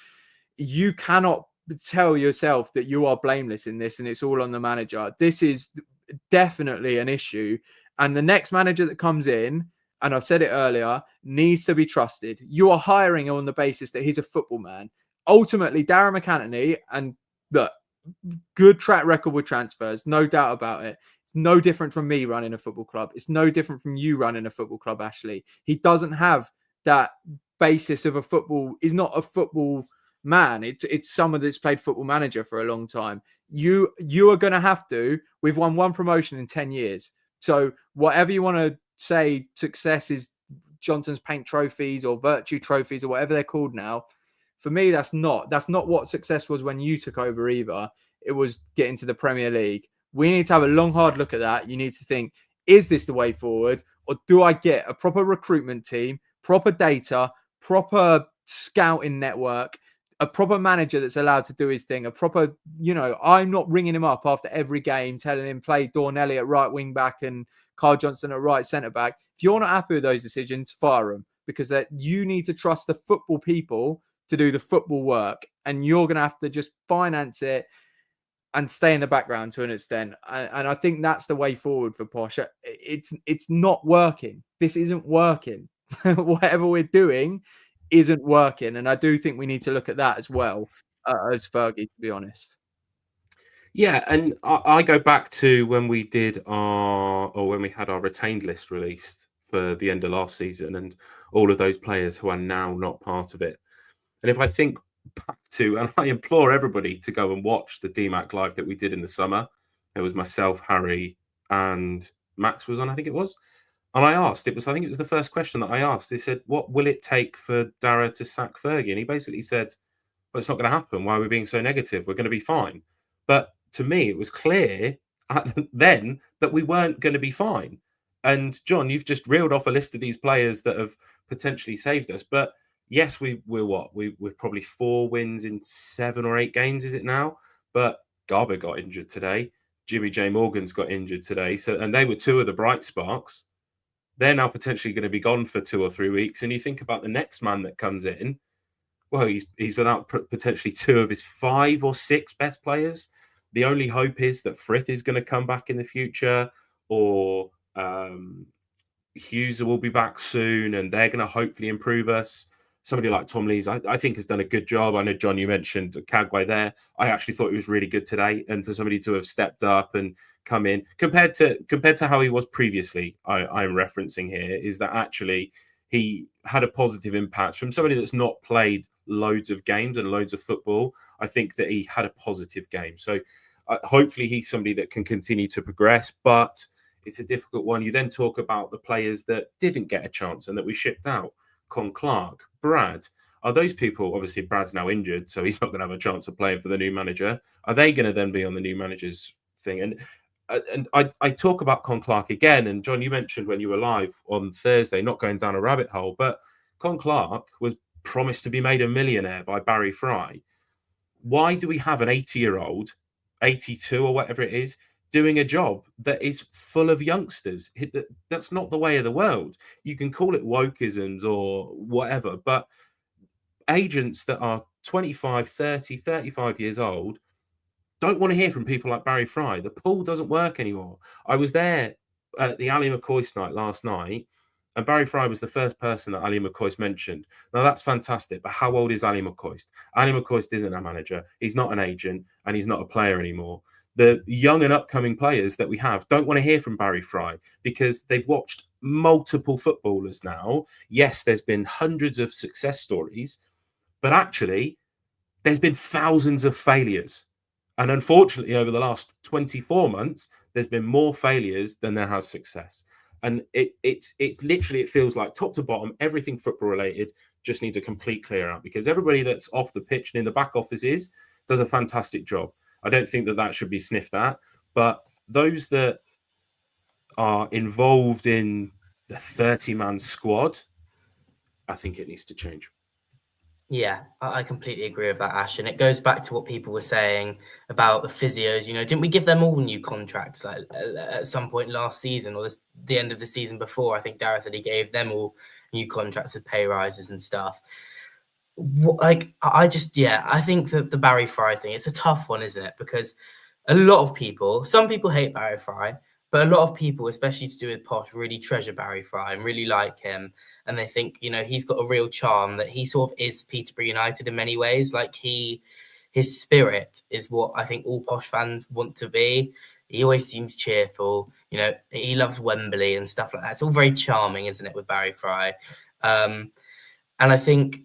you cannot tell yourself that you are blameless in this and it's all on the manager. This is definitely an issue. And the next manager that comes in, and I've said it earlier, needs to be trusted. You are hiring on the basis that he's a football man. Ultimately, Darren McAnthony, and look, good track record with transfers, no doubt about it. It's no different from me running a football club. It's no different from you running a football club, Ashley. He doesn't have that basis of a football. He's not a football man. It's someone that's played football manager for a long time. You are going to have to. We've won 1 promotion in 10 years. So whatever you want to say, success is Johnson's Paint trophies or Virtue trophies or whatever they're called now. For me, that's not what success was when you took over either. It was getting to the Premier League. We need to have a long, hard look at that. You need to think, is this the way forward? Or do I get a proper recruitment team, proper data, proper scouting network, a proper manager that's allowed to do his thing, a proper, I'm not ringing him up after every game, telling him play Dornelli at right wing back and Carl Johnston at right centre back. If you're not happy with those decisions, fire them, because you need to trust the football people to do the football work, and you're going to have to just finance it and stay in the background to an extent. And I think that's the way forward for Posh. It's not working. This isn't working. Whatever we're doing isn't working. And I do think we need to look at that as well, as Fergie, to be honest. Yeah, and I go back to when we did when we had our retained list released for the end of last season, and all of those players who are now not part of it. And if I think back to, and I implore everybody to go and watch the DMAC live that we did in the summer. It was myself, Harry, and Max was on, I think it was. And I asked, I think it was the first question that I asked. They said, what will it take for Dara to sack Fergie? And he basically said, well, it's not going to happen. Why are we being so negative? We're going to be fine. But to me, it was clear then that we weren't going to be fine. And John, you've just reeled off a list of these players that have potentially saved us. But yes, we're probably 4 wins in 7 or 8 games, is it now? But Garber got injured today. Jimmy J. Morgan's got injured today. And they were 2 of the bright sparks. They're now potentially going to be gone for 2 or 3 weeks. And you think about the next man that comes in, well, he's without potentially 2 of his 5 or 6 best players. The only hope is that Frith is going to come back in the future, or Hughes will be back soon, and they're going to hopefully improve us. Somebody like Tom Lees, I think, has done a good job. I know, John, you mentioned Kagwe there. I actually thought he was really good today, and for somebody to have stepped up and come in compared to how he was previously, I'm referencing here, is that actually he had a positive impact from somebody that's not played loads of games and loads of football. I think that he had a positive game. So hopefully he's somebody that can continue to progress, but it's a difficult one. You then talk about the players that didn't get a chance and that we shipped out. Con Clark, Brad. Are those people, obviously Brad's now injured, so he's not going to have a chance of playing for the new manager. Are they going to then be on the new manager's thing? And and I talk about Con Clark again, and John, you mentioned when you were live on Thursday, not going down a rabbit hole, but Con Clark was promised to be made a millionaire by Barry Fry. Why do we have an 80-year-old, 82 or whatever it is, doing a job that is full of youngsters? That's not the way of the world. You can call it wokeisms or whatever, but agents that are 25, 30, 35 years old don't want to hear from people like Barry Fry. The pool doesn't work anymore. I was there at the Ali McCoist night last night, and Barry Fry was the first person that Ali McCoist mentioned. Now, that's fantastic, but how old is Ali McCoist? Ali McCoist isn't a manager. He's not an agent, and he's not a player anymore. The young and upcoming players that we have don't want to hear from Barry Fry because they've watched multiple footballers now. Yes, there's been hundreds of success stories, but actually, there's been thousands of failures. And unfortunately, over the last 24 months, there's been more failures than there has success. And it's literally, it feels like top to bottom, everything football related just needs a complete clear out, because everybody that's off the pitch and in the back offices does a fantastic job. I don't think that should be sniffed at, but those that are involved in the 30-man squad, I think it needs to change. Yeah, I completely agree with that, Ash. And it goes back to what people were saying about the physios. You know, didn't we give them all new contracts like at some point last season or the end of the season before? I think Darren said he gave them all new contracts with pay rises and stuff. I think that the Barry Fry thing, it's a tough one, isn't it? Because a lot of people, some people hate Barry Fry, but a lot of people, especially to do with Posh, really treasure Barry Fry and really like him. And they think, you know, he's got a real charm, that he sort of is Peterborough United in many ways. Like his spirit is what I think all Posh fans want to be. He always seems cheerful. You know, he loves Wembley and stuff like that. It's all very charming, isn't it, with Barry Fry? And I think,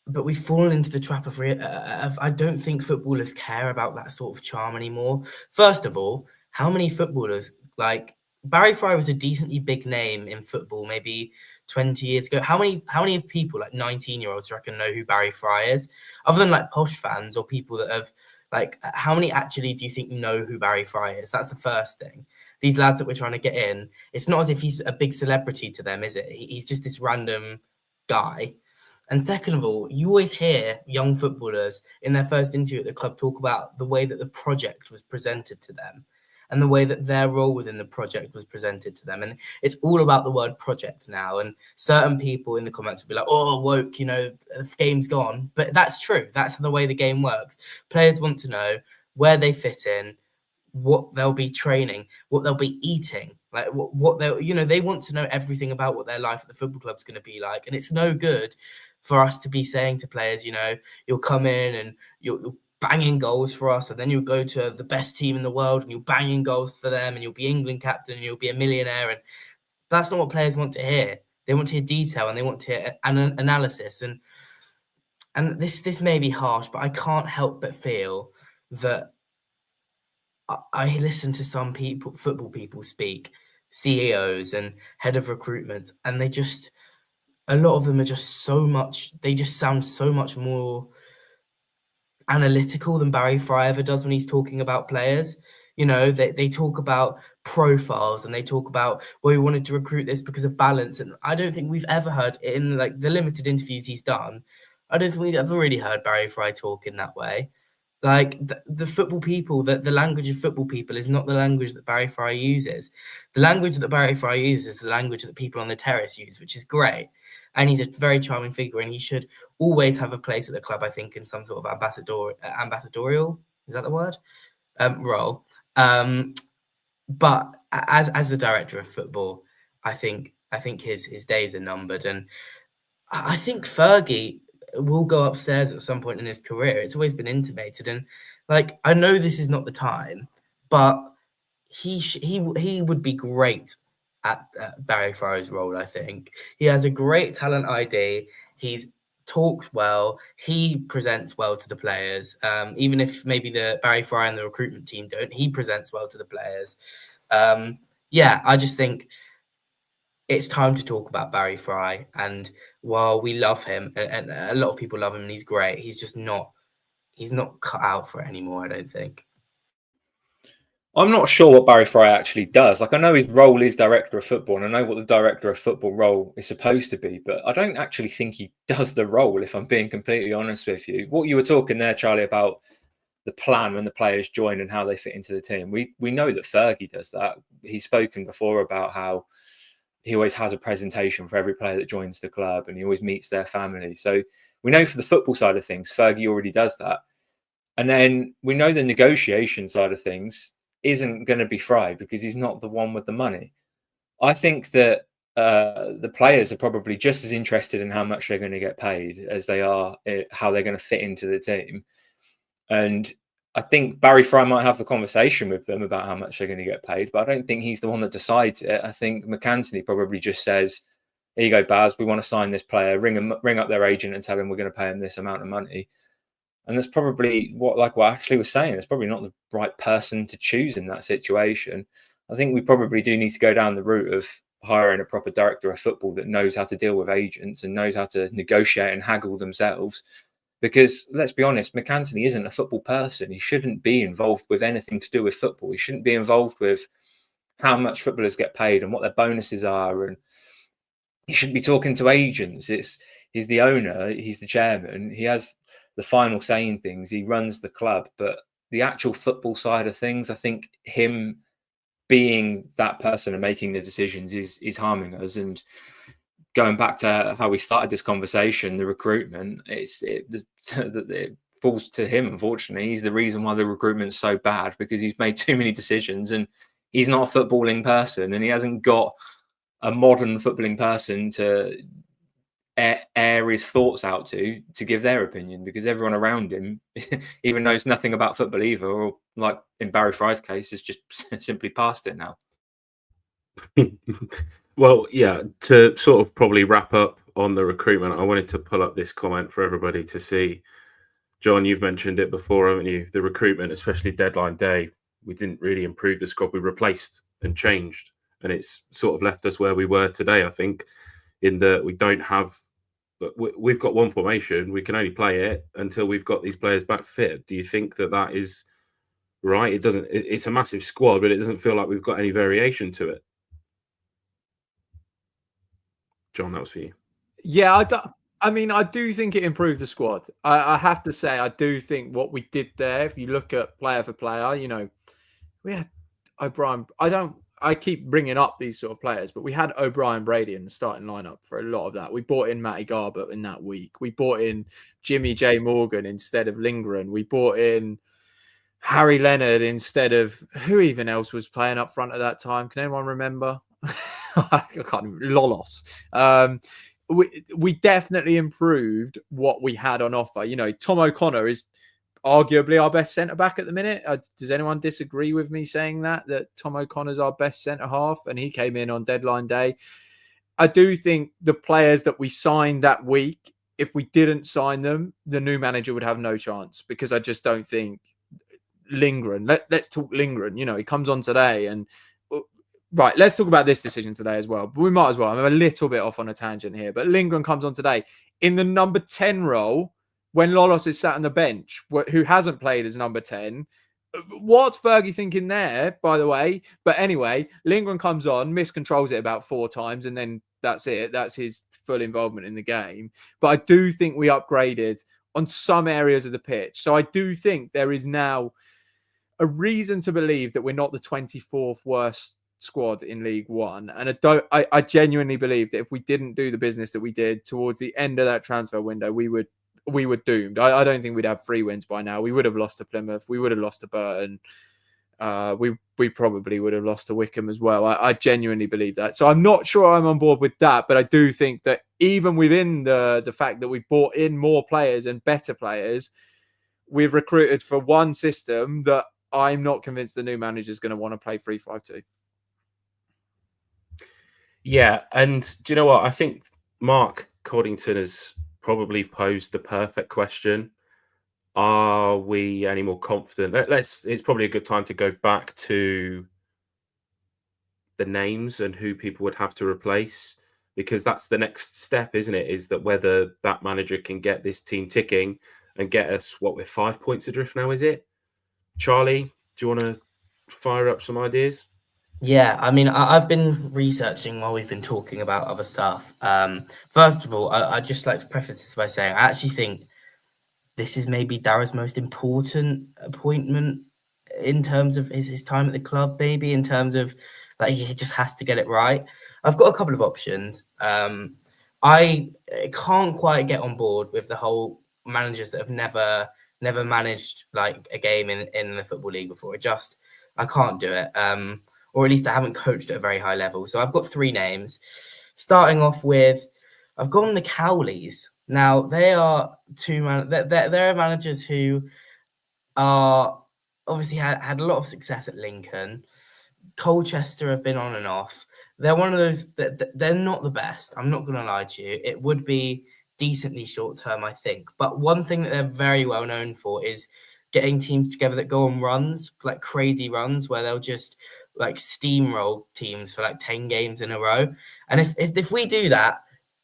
but we've fallen into the trap of I don't think footballers care about that sort of charm anymore. First of all, how many footballers, like Barry Fry was a decently big name in football maybe 20 years ago. How many people, like 19-year-olds, reckon know who Barry Fry is? Other than like Posh fans or people that have, like, how many actually do you think know who Barry Fry is? That's the first thing. These lads that we're trying to get in, it's not as if he's a big celebrity to them, is it? He's just this random guy. And second of all, you always hear young footballers in their first interview at the club talk about the way that the project was presented to them and the way that their role within the project was presented to them. And it's all about the word project now. And certain people in the comments will be like, oh, woke, you know, the game's gone. But that's true. That's the way the game works. Players want to know where they fit in, what they'll be training, what they'll be eating, like what they'll, you know, they want to know everything about what their life at the football club is going to be like. And it's no good for us to be saying to players, you know, you'll come in and you'll bang in goals for us, and then you'll go to the best team in the world and you'll bang in goals for them, and you'll be England captain and you'll be a millionaire. And that's not what players want to hear. They want to hear detail and they want to hear an analysis. And this may be harsh, but I can't help but feel that I listen to some people, football people speak, CEOs and head of recruitment, and they just, a lot of them are just so much, they just sound so much more analytical than Barry Fry ever does when he's talking about players. You know, they talk about profiles and they talk about, well, we wanted to recruit this because of balance. And I don't think we've ever heard, in like the limited interviews he's done, I don't think we've ever really heard Barry Fry talk in that way. Like the football people, the language of football people is not the language that Barry Fry uses. The language that Barry Fry uses is the language that people on the terrace use, which is great. And he's a very charming figure, and he should always have a place at the club, I think, in some sort of ambassadorial, is that the word? Role. But as the director of football, I think his days are numbered. And I think Fergie will go upstairs at some point in his career. It's always been intimated, and like, I know this is not the time, but he would be great at Barry Fry's role. I think he has a great talent ID. He's talks well. He presents well to the players. Even if maybe the Barry Fry and the recruitment team don't, he presents well to the players. Yeah, I just think it's time to talk about Barry Fry. And while we love him, and a lot of people love him, and he's great, he's not cut out for it anymore, I don't think. I'm not sure what Barry Fry actually does. Like, I know his role is director of football, and I know what the director of football role is supposed to be, but I don't actually think he does the role, if I'm being completely honest with you. What you were talking there, Charlie, about the plan when the players join and how they fit into the team. We know that Fergie does that. He's spoken before about how he always has a presentation for every player that joins the club, and he always meets their family. So we know for the football side of things, Fergie already does that. And then we know the negotiation side of things isn't going to be Fry because he's not the one with the money. I think that the players are probably just as interested in how much they're going to get paid as they are how they're going to fit into the team. And I think Barry Fry might have the conversation with them about how much they're going to get paid, but I don't think he's the one that decides it. I think McAntony probably just says, "Here you go, Baz, we want to sign this player, ring up their agent and tell him we're going to pay him this amount of money." And that's probably what Ashley was saying. It's probably not the right person to choose in that situation. I think we probably do need to go down the route of hiring a proper director of football that knows how to deal with agents and knows how to negotiate and haggle themselves. Because let's be honest, McAntony isn't a football person. He shouldn't be involved with anything to do with football. He shouldn't be involved with how much footballers get paid and what their bonuses are. And he shouldn't be talking to agents. He's the owner. He's the chairman. He has the final say in things. He runs the club. But the actual football side of things, I think him being that person and making the decisions is harming us. And going back to how we started this conversation, the recruitment, it falls to him, unfortunately. He's the reason why the recruitment's so bad, because he's made too many decisions and he's not a footballing person, and he hasn't got a modern footballing person to air his thoughts out to give their opinion, because everyone around him even knows nothing about football either, or like in Barry Fry's case, is just simply past it now. Well, yeah, to sort of probably wrap up on the recruitment, I wanted to pull up this comment for everybody to see. John, you've mentioned it before, haven't you? The recruitment, especially deadline day, we didn't really improve the squad. We replaced and changed, and it's sort of left us where we were today, I think, in that we don't have... We've got one formation. We can only play it until we've got these players back fit. Do you think that is right? It doesn't. It's a massive squad, but it doesn't feel like we've got any variation to it. John, that was for you. Yeah, I do think it improved the squad. I have to say, I do think what we did there, if you look at player for player, we had O'Brien. I keep bringing up these sort of players, but we had O'Brien, Brady in the starting lineup for a lot of that. We brought in Matty Garbutt in that week. We brought in Jimmy J. Morgan instead of Lindgren. We brought in Harry Leonard instead of who even else was playing up front at that time. Can anyone remember? I can't remember. Lolos. We definitely improved what we had on offer. Tom O'Connor is arguably our best centre-back at the minute. Does anyone disagree with me saying that Tom O'Connor's our best centre-half, and he came in on deadline day? I do think the players that we signed that week, if we didn't sign them, the new manager would have no chance, because I just don't think Lindgren, let's talk Lindgren, he comes on today and... Right, let's talk about this decision today as well. But we might as well. I'm a little bit off on a tangent here, but Lindgren comes on today in the number 10 role when Lolos is sat on the bench, who hasn't played as number 10. What's Fergie thinking there, by the way? But anyway, Lindgren comes on, miscontrols it about 4 times, and then that's it. That's his full involvement in the game. But I do think we upgraded on some areas of the pitch. So I do think there is now a reason to believe that we're not the 24th worst squad in League One, and I genuinely believe that if we didn't do the business that we did towards the end of that transfer window, we were doomed. I don't think we'd have 3 wins by now. We would have lost to Plymouth, we would have lost to Burton, we probably would have lost to Wickham as well. I genuinely believe that. So I'm not sure I'm on board with that, but I do think that even within the fact that we brought in more players and better players, we've recruited for one system that I'm not convinced the new manager is going to want to play 3-5-2. Yeah, and do you know what? I think Mark Cordington has probably posed the perfect question. Are we any more confident? It's probably a good time to go back to the names and who people would have to replace, because that's the next step, isn't it? Is that whether that manager can get this team ticking and get us, we're 5 points adrift now, is it? Charlie, do you want to fire up some ideas? Yeah, I mean, I've been researching while we've been talking about other stuff. First of all, I'd just like to preface this by saying I actually think this is maybe Darrow's most important appointment in terms of his time at the club, maybe in terms of like he just has to get it right. I've got a couple of options. I can't quite get on board with the whole managers that have never managed like a game in the Football League before. I can't do it. Or at least I haven't coached at a very high level. So I've got three names. Starting off with, I've gone the Cowleys. Now they are they're managers who are obviously had a lot of success at Lincoln. Colchester have been on and off. They're one of those that they're not the best. I'm not going to lie to you. It would be decently short term, I think. But one thing that they're very well known for is getting teams together that go on runs, like crazy runs, where they'll just like steamroll teams for like 10 games in a row. And if we do that,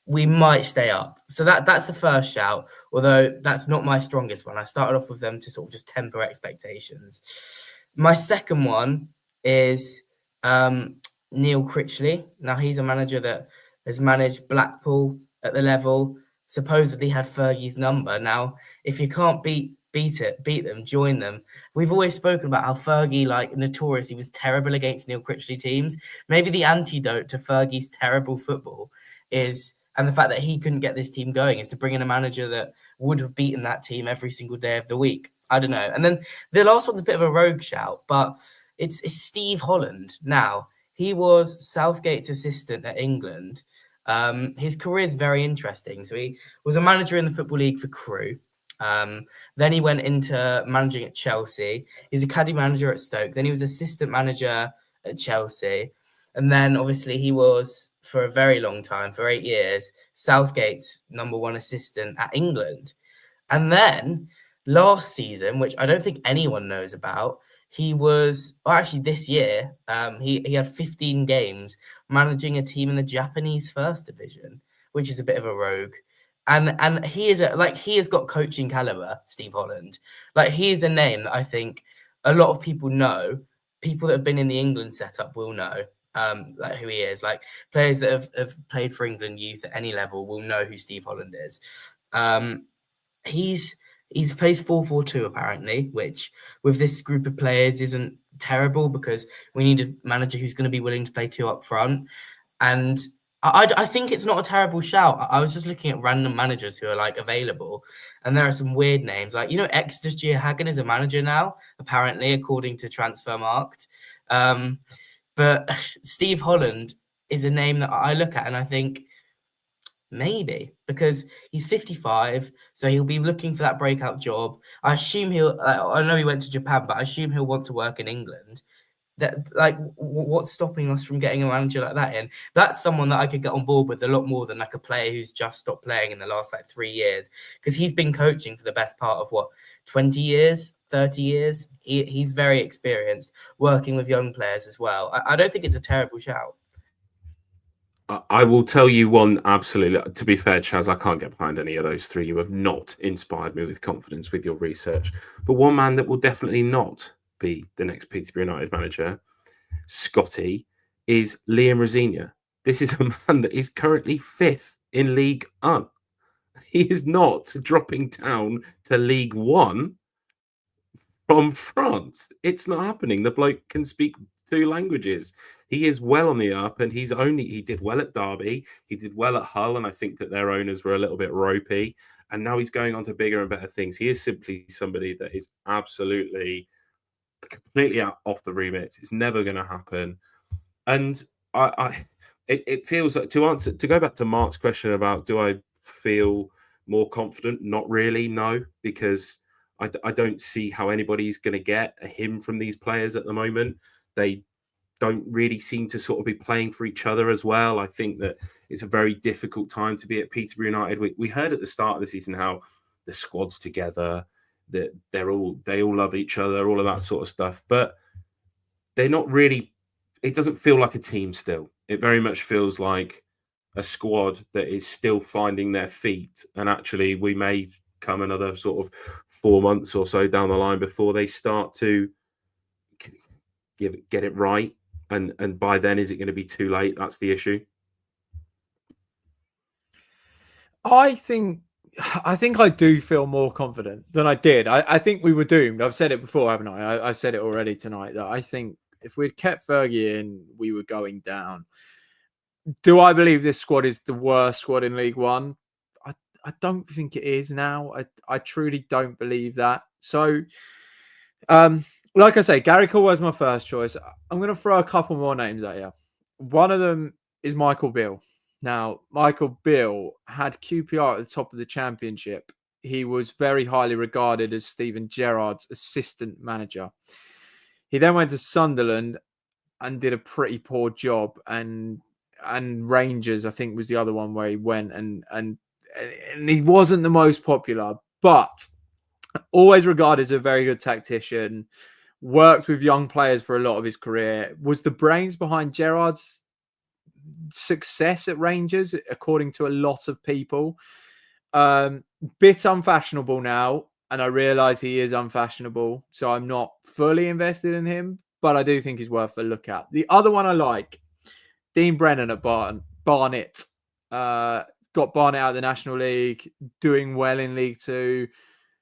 we might stay up. So that's the first shout, although that's not my strongest one. I started off with them to sort of just temper expectations. My second one is Neil Critchley. Now, he's a manager that has managed Blackpool at the level, supposedly had Fergie's number. Now, if you can't beat them, join them. We've always spoken about how Fergie, like notoriously, was terrible against Neil Critchley teams. Maybe the antidote to Fergie's terrible football is, and the fact that he couldn't get this team going, is to bring in a manager that would have beaten that team every single day of the week. I don't know. And then the last one's a bit of a rogue shout, but it's Steve Holland. Now, he was Southgate's assistant at England. His career is very interesting. So he was a manager in the Football League for Crewe. Then he went into managing at Chelsea. He's a caddy manager at Stoke. Then he was assistant manager at Chelsea. And then obviously he was, for a very long time, for 8 years, Southgate's number one assistant at England. And then last season, which I don't think anyone knows about, he was, actually this year, he had 15 games managing a team in the Japanese First Division, which is a bit of a rogue. And he is he has got coaching caliber, Steve Holland. Like, he is a name that I think a lot of people know. People that have been in the England setup will know like who he is. Like, players that have played for England youth at any level will know who Steve Holland is. He's plays 4-4-2 apparently, which with this group of players isn't terrible because we need a manager who's going to be willing to play two up front. And I think it's not a terrible shout. I was just looking at random managers who are like available, and there are some weird names. Like, you know, Exeter's Gia Hagen is a manager now, apparently, according to Transfermarkt. But Steve Holland is a name that I look at and I think maybe, because he's 55, so he'll be looking for that breakout job. I assume I know he went to Japan, but I assume he'll want to work in England. That, like, what's stopping us from getting a manager like that in? That's someone that I could get on board with a lot more than like a player who's just stopped playing in the last like 3 years, because he's been coaching for the best part of 20 years, 30 years. He's very experienced working with young players as well. I don't think it's a terrible shout. I will tell you one, absolutely. To be fair, Chaz, I can't get behind any of those three. You have not inspired me with confidence with your research. But one man that will definitely not be the next Peterborough United manager, Scotty, is Liam Rosenior. This is a man that is currently 5th in League 1. He is not dropping down to League 1 from France. It's not happening. The bloke can speak 2 languages. He is well on the up, and he did well at Derby. He did well at Hull, and I think that their owners were a little bit ropey. And now he's going on to bigger and better things. He is simply somebody that is absolutely completely off the remit. It's never going to happen. And it feels like, to go back to Mark's question about do I feel more confident? Not really, no, because I don't see how anybody's going to get him from these players at the moment. They don't really seem to sort of be playing for each other as well. I think that it's a very difficult time to be at Peterborough United. We heard at the start of the season how the squad's together, that they all love each other, all of that sort of stuff. But they're not really. It doesn't feel like a team still. It very much feels like a squad that is still finding their feet. And actually, we may come another sort of 4 months or so down the line before they start to get it right? And by then, is it going to be too late? That's the issue. I think I do feel more confident than I did. I think we were doomed. I've said it before, haven't I? I said it already tonight that I think if we'd kept Fergie in, we were going down. Do I believe this squad is the worst squad in League One? I don't think it is now. I truly don't believe that. So, like I say, Gary Caldwell's my first choice. I'm going to throw a couple more names at you. One of them is Michael Beale. Now, Michael Beale had QPR at the top of the Championship. He was very highly regarded as Steven Gerrard's assistant manager. He then went to Sunderland and did a pretty poor job, and Rangers, I think, was the other one where he went, and he wasn't the most popular, but always regarded as a very good tactician. Worked with young players for a lot of his career. Was the brains behind Gerrard's success at Rangers, according to a lot of people. Bit unfashionable now, and I realise he is unfashionable, so I'm not fully invested in him, but I do think he's worth a look at. The other one I like, Dean Brennan at Barnet. Got Barnet out of the National League, doing well in League Two,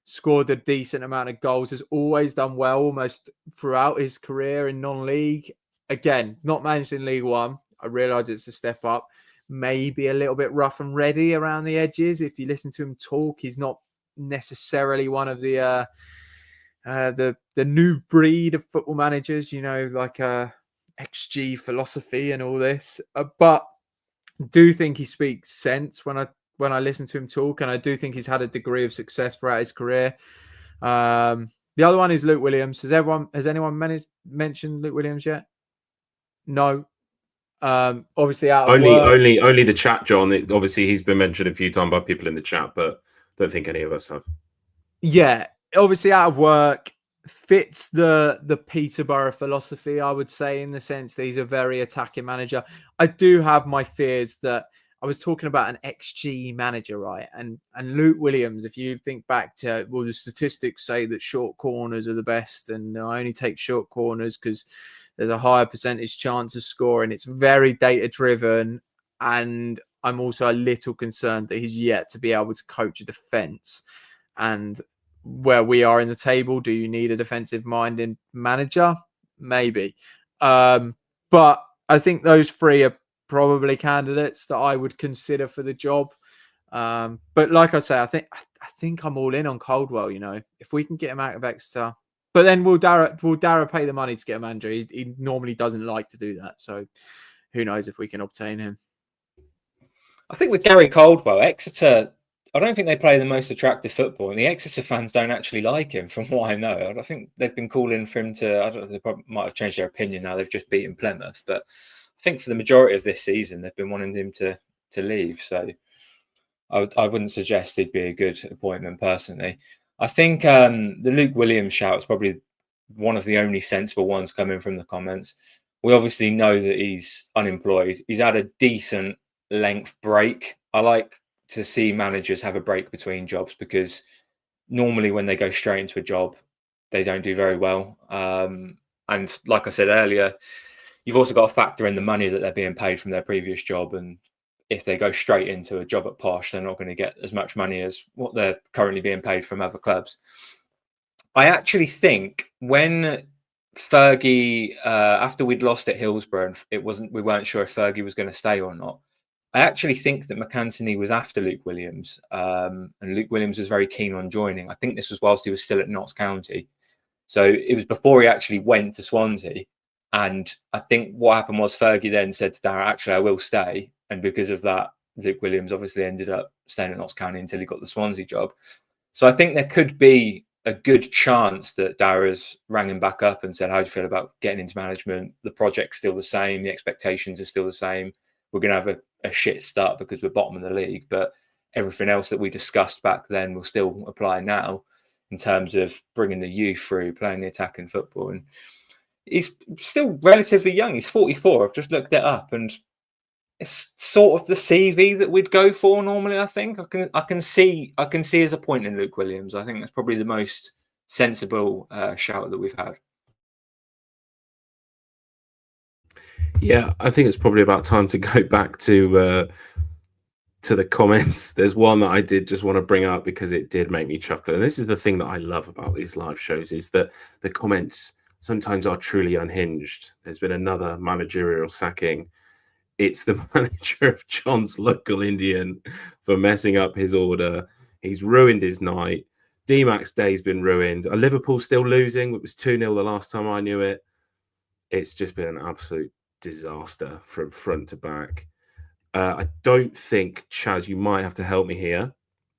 scored a decent amount of goals, has always done well almost throughout his career in non-league. Again, not managed in League One. I realise it's a step up. Maybe a little bit rough and ready around the edges. If you listen to him talk, he's not necessarily one of the new breed of football managers, like XG philosophy and all this. But do think he speaks sense when I listen to him talk, and I do think he's had a degree of success throughout his career. The other one is Luke Williams. Has anyone mentioned Luke Williams yet? No. Obviously out of work. Only the chat, John. Obviously, he's been mentioned a few times by people in the chat, but don't think any of us have. Yeah, obviously out of work. Fits the Peterborough philosophy, I would say, in the sense that he's a very attacking manager. I do have my fears that I was talking about an XG manager, right? And Luke Williams, if you think back to, well, the statistics say that short corners are the best, and I only take short corners because there's a higher percentage chance of scoring. It's very data driven, and I'm also a little concerned that he's yet to be able to coach a defence. And where we are in the table, do you need a defensive-minded manager? Maybe. But I think those three are probably candidates that I would consider for the job. But like I say, I think I'm all in on Caldwell, if we can get him out of Exeter. But then will Dara pay the money to get a manager? He normally doesn't like to do that. So who knows if we can obtain him. I think with Gary Caldwell, Exeter, I don't think they play the most attractive football, and the Exeter fans don't actually like him, from what I know. I think they've been calling for him to, I don't know, they might have changed their opinion now. They've just beaten Plymouth. But I think for the majority of this season, they've been wanting him to leave. So I wouldn't suggest he'd be a good appointment personally. I think the Luke Williams shout is probably one of the only sensible ones coming from the comments. We obviously know that he's unemployed. He's had a decent length break. I like to see managers have a break between jobs, because normally when they go straight into a job, they don't do very well. And like I said earlier, you've also got to factor in the money that they're being paid from their previous job. And if they go straight into a job at Posh, they're not going to get as much money as what they're currently being paid from other clubs. I actually think when Fergie, after we'd lost at Hillsborough, and we weren't sure if Fergie was going to stay or not, I actually think that McAntony was after Luke Williams, and Luke Williams was very keen on joining. I think this was whilst he was still at Notts County. So it was before he actually went to Swansea. And I think what happened was Fergie then said to Darren, actually, I will stay. And because of that, Luke Williams obviously ended up staying at Notts County until he got the Swansea job. So I think there could be a good chance that Darren's rang him back up and said, how do you feel about getting into management? The project's still the same. The expectations are still the same. We're going to have a shit start because we're bottom of the league, but everything else that we discussed back then will still apply now in terms of bringing the youth through, playing the attacking football. And he's still relatively young. He's 44. I've just looked it up, and it's sort of the CV that we'd go for normally. I think I can see his appointing Luke Williams. I think that's probably the most sensible shout that we've had. Yeah, I think it's probably about time to go back to the comments. There's one that I did just want to bring up because it did make me chuckle. And this is the thing that I love about these live shows, is that the comments sometimes are truly unhinged. There's been another managerial sacking. It's the manager of John's local Indian for messing up his order. He's ruined his night. D-Mac's day's been ruined. Are Liverpool still losing? It was 2-0 the last time I knew it. It's just been an absolute disaster from front to back. I don't think, Chaz, you might have to help me here.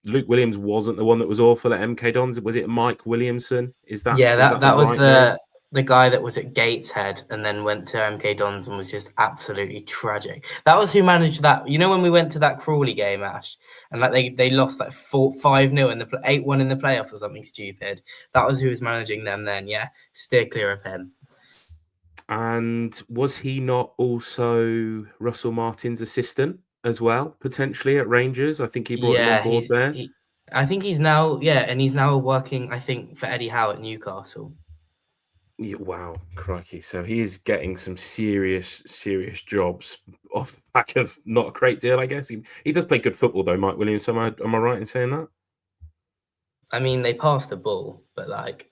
Luke Williams wasn't the one that was awful at MK Dons. Was it Mike Williamson? Is that that was right name? the guy that was at Gateshead and then went to MK Dons and was just absolutely tragic. That was who managed that. You know when we went to that Crawley game, Ash, and like they lost like 5-0 in the 8-1 in the playoffs or something stupid. That was who was managing them then. Yeah, steer clear of him. And was he not also Russell Martin's assistant as well, potentially at Rangers? I think he brought him on board there. I think he's now, and he's now working, I think, for Eddie Howe at Newcastle. Yeah, wow, crikey. So he is getting some serious jobs off the back of not a great deal, I guess. He does play good football, though, Mike Williams. Am I right in saying that? I mean, they pass the ball, but, like,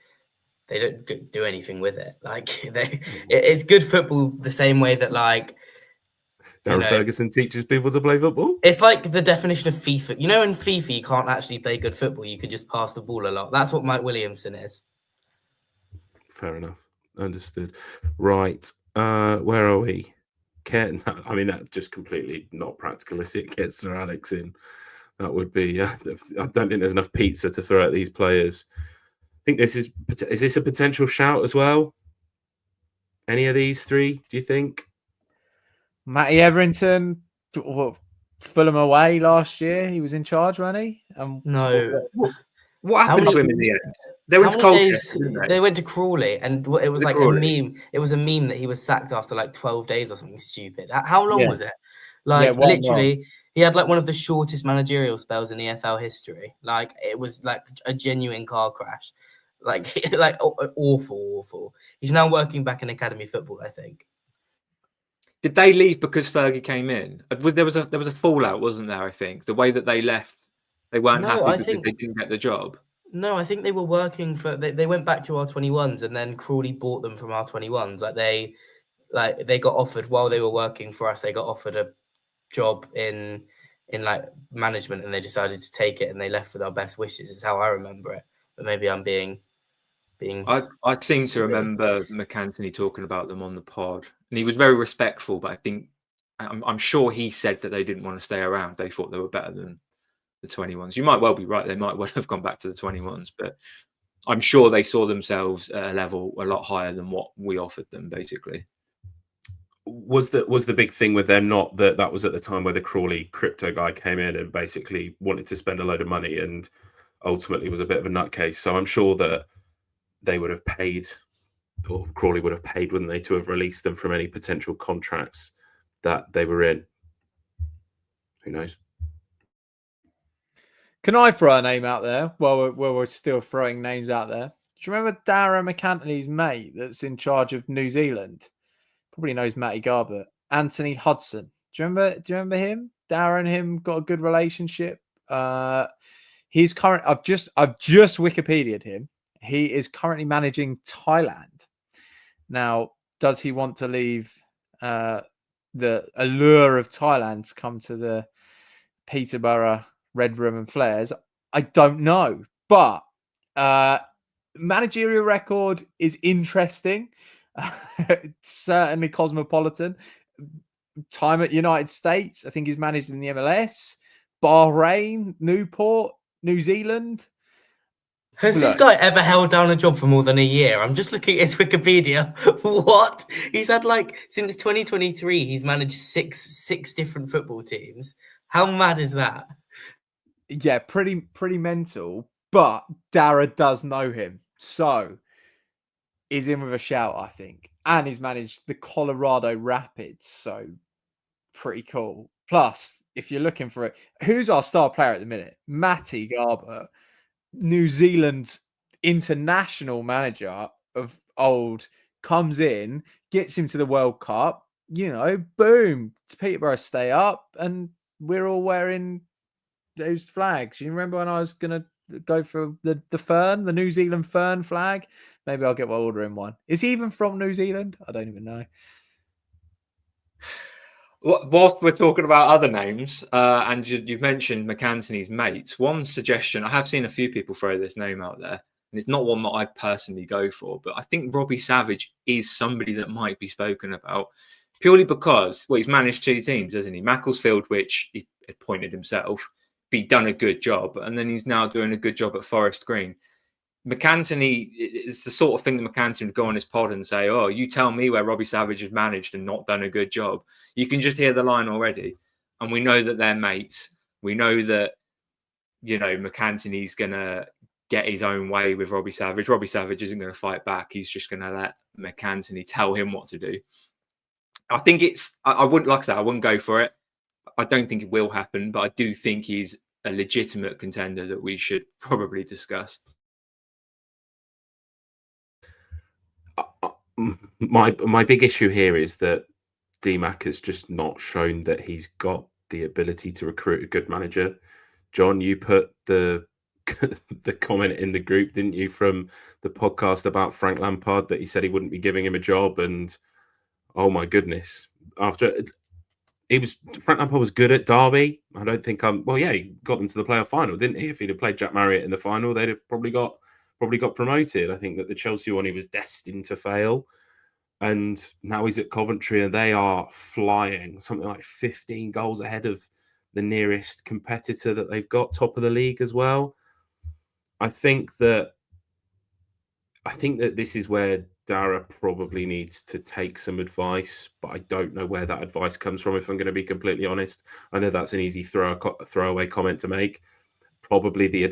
they don't do anything with it. Like, it's good football the same way that, like... Darren Ferguson teaches people to play football? It's like the definition of FIFA. You know, in FIFA, you can't actually play good football. You can just pass the ball a lot. That's what Mike Williamson is. Fair enough. Understood. Right. Where are we? I mean, that's just completely not practical. If it gets Sir Alex in, that would be... I don't think there's enough pizza to throw at these players. I think is this a potential shout as well? Any of these three, do you think? Matty Everington, Fulham away last year. He was in charge, wasn't he? No. What happened to him in the end? They went to Colchester, didn't they? They went to Crawley, and it was like Crawley. a meme. It was a meme that he was sacked after like 12 days or something stupid. How long was it? Like literally, he had like one of the shortest managerial spells in EFL history. Like it was like a genuine car crash. Like awful. He's now working back in academy football, I think. Did they leave because Fergie came in? There was a fallout, wasn't there? I think the way that they left, they weren't happy because they didn't get the job. No, I think they were working for. They went back to R21s, and then Crawley bought them from R21s. Like they got offered while they were working for us. They got offered a job in like management, and they decided to take it, and they left with our best wishes. Is how I remember it. But maybe I'm being. I seem to remember McAntony talking about them on the pod, and he was very respectful. But I think I'm sure he said that they didn't want to stay around. They thought they were better than the 21s. You might well be right. They might well have gone back to the 21s, but I'm sure they saw themselves at a level a lot higher than what we offered them, basically. Was the big thing with them not that was at the time where the Crawley crypto guy came in and basically wanted to spend a load of money and ultimately was a bit of a nutcase. So I'm sure that they would have paid, or Crawley would have paid, wouldn't they, to have released them from any potential contracts that they were in. Who knows? Can I throw a name out there while we're still throwing names out there? Do you remember Darren McAntony's mate that's in charge of New Zealand? Probably knows Matty Garbett. Anthony Hudson. Do you remember him? Darren and him got a good relationship. He's current. I've just Wikipedia'd him. He is currently managing Thailand. Now, does he want to leave the allure of Thailand to come to the Peterborough Red Room and Flares? I don't know. But managerial record is interesting. Certainly cosmopolitan. Time at United States. I think he's managed in the MLS, Bahrain, Newport, New Zealand. Has this guy ever held down a job for more than a year? I'm just looking at his Wikipedia. What? He's had since 2023, he's managed six different football teams. How mad is that? Yeah, pretty mental. But Dara does know him. So he's in with a shout, I think. And he's managed the Colorado Rapids. So pretty cool. Plus, if you're looking for it, who's our star player at the minute? Matty Garbett. New Zealand's international manager of old, comes in, gets him to the World Cup, boom, Peterborough stay up, and we're all wearing those flags. You remember when I was going to go for the New Zealand fern flag? Maybe I'll get my order in one. Is he even from New Zealand? I don't even know. Whilst we're talking about other names, and you've mentioned McAntony's mates, one suggestion, I have seen a few people throw this name out there, and it's not one that I personally go for, but I think Robbie Savage is somebody that might be spoken about, purely because, well, he's managed 2 teams, hasn't he? Macclesfield, which he appointed himself, but he's done a good job, and then he's now doing a good job at Forest Green. McAntony, it's the sort of thing that McAntony would go on his pod and say, "Oh, you tell me where Robbie Savage has managed and not done a good job." You can just hear the line already. And we know that they're mates. We know that, McAntony's going to get his own way with Robbie Savage. Robbie Savage isn't going to fight back. He's just going to let McAntony tell him what to do. I think I wouldn't, like I said, I wouldn't go for it. I don't think it will happen, but I do think he's a legitimate contender that we should probably discuss. My big issue here is that DMAC has just not shown that he's got the ability to recruit a good manager. John, you put the comment in the group, didn't you, from the podcast about Frank Lampard, that he said he wouldn't be giving him a job, and oh my goodness, Frank Lampard was good at Derby. I don't think he got them to the playoff final, didn't he? If he'd have played Jack Marriott in the final, they'd have probably got promoted. I think that the Chelsea one, he was destined to fail. And now he's at Coventry and they are flying, something like 15 goals ahead of the nearest competitor that they've got, top of the league as well. I think that this is where Dara probably needs to take some advice, but I don't know where that advice comes from, if I'm going to be completely honest. I know that's an easy throwaway comment to make. Probably the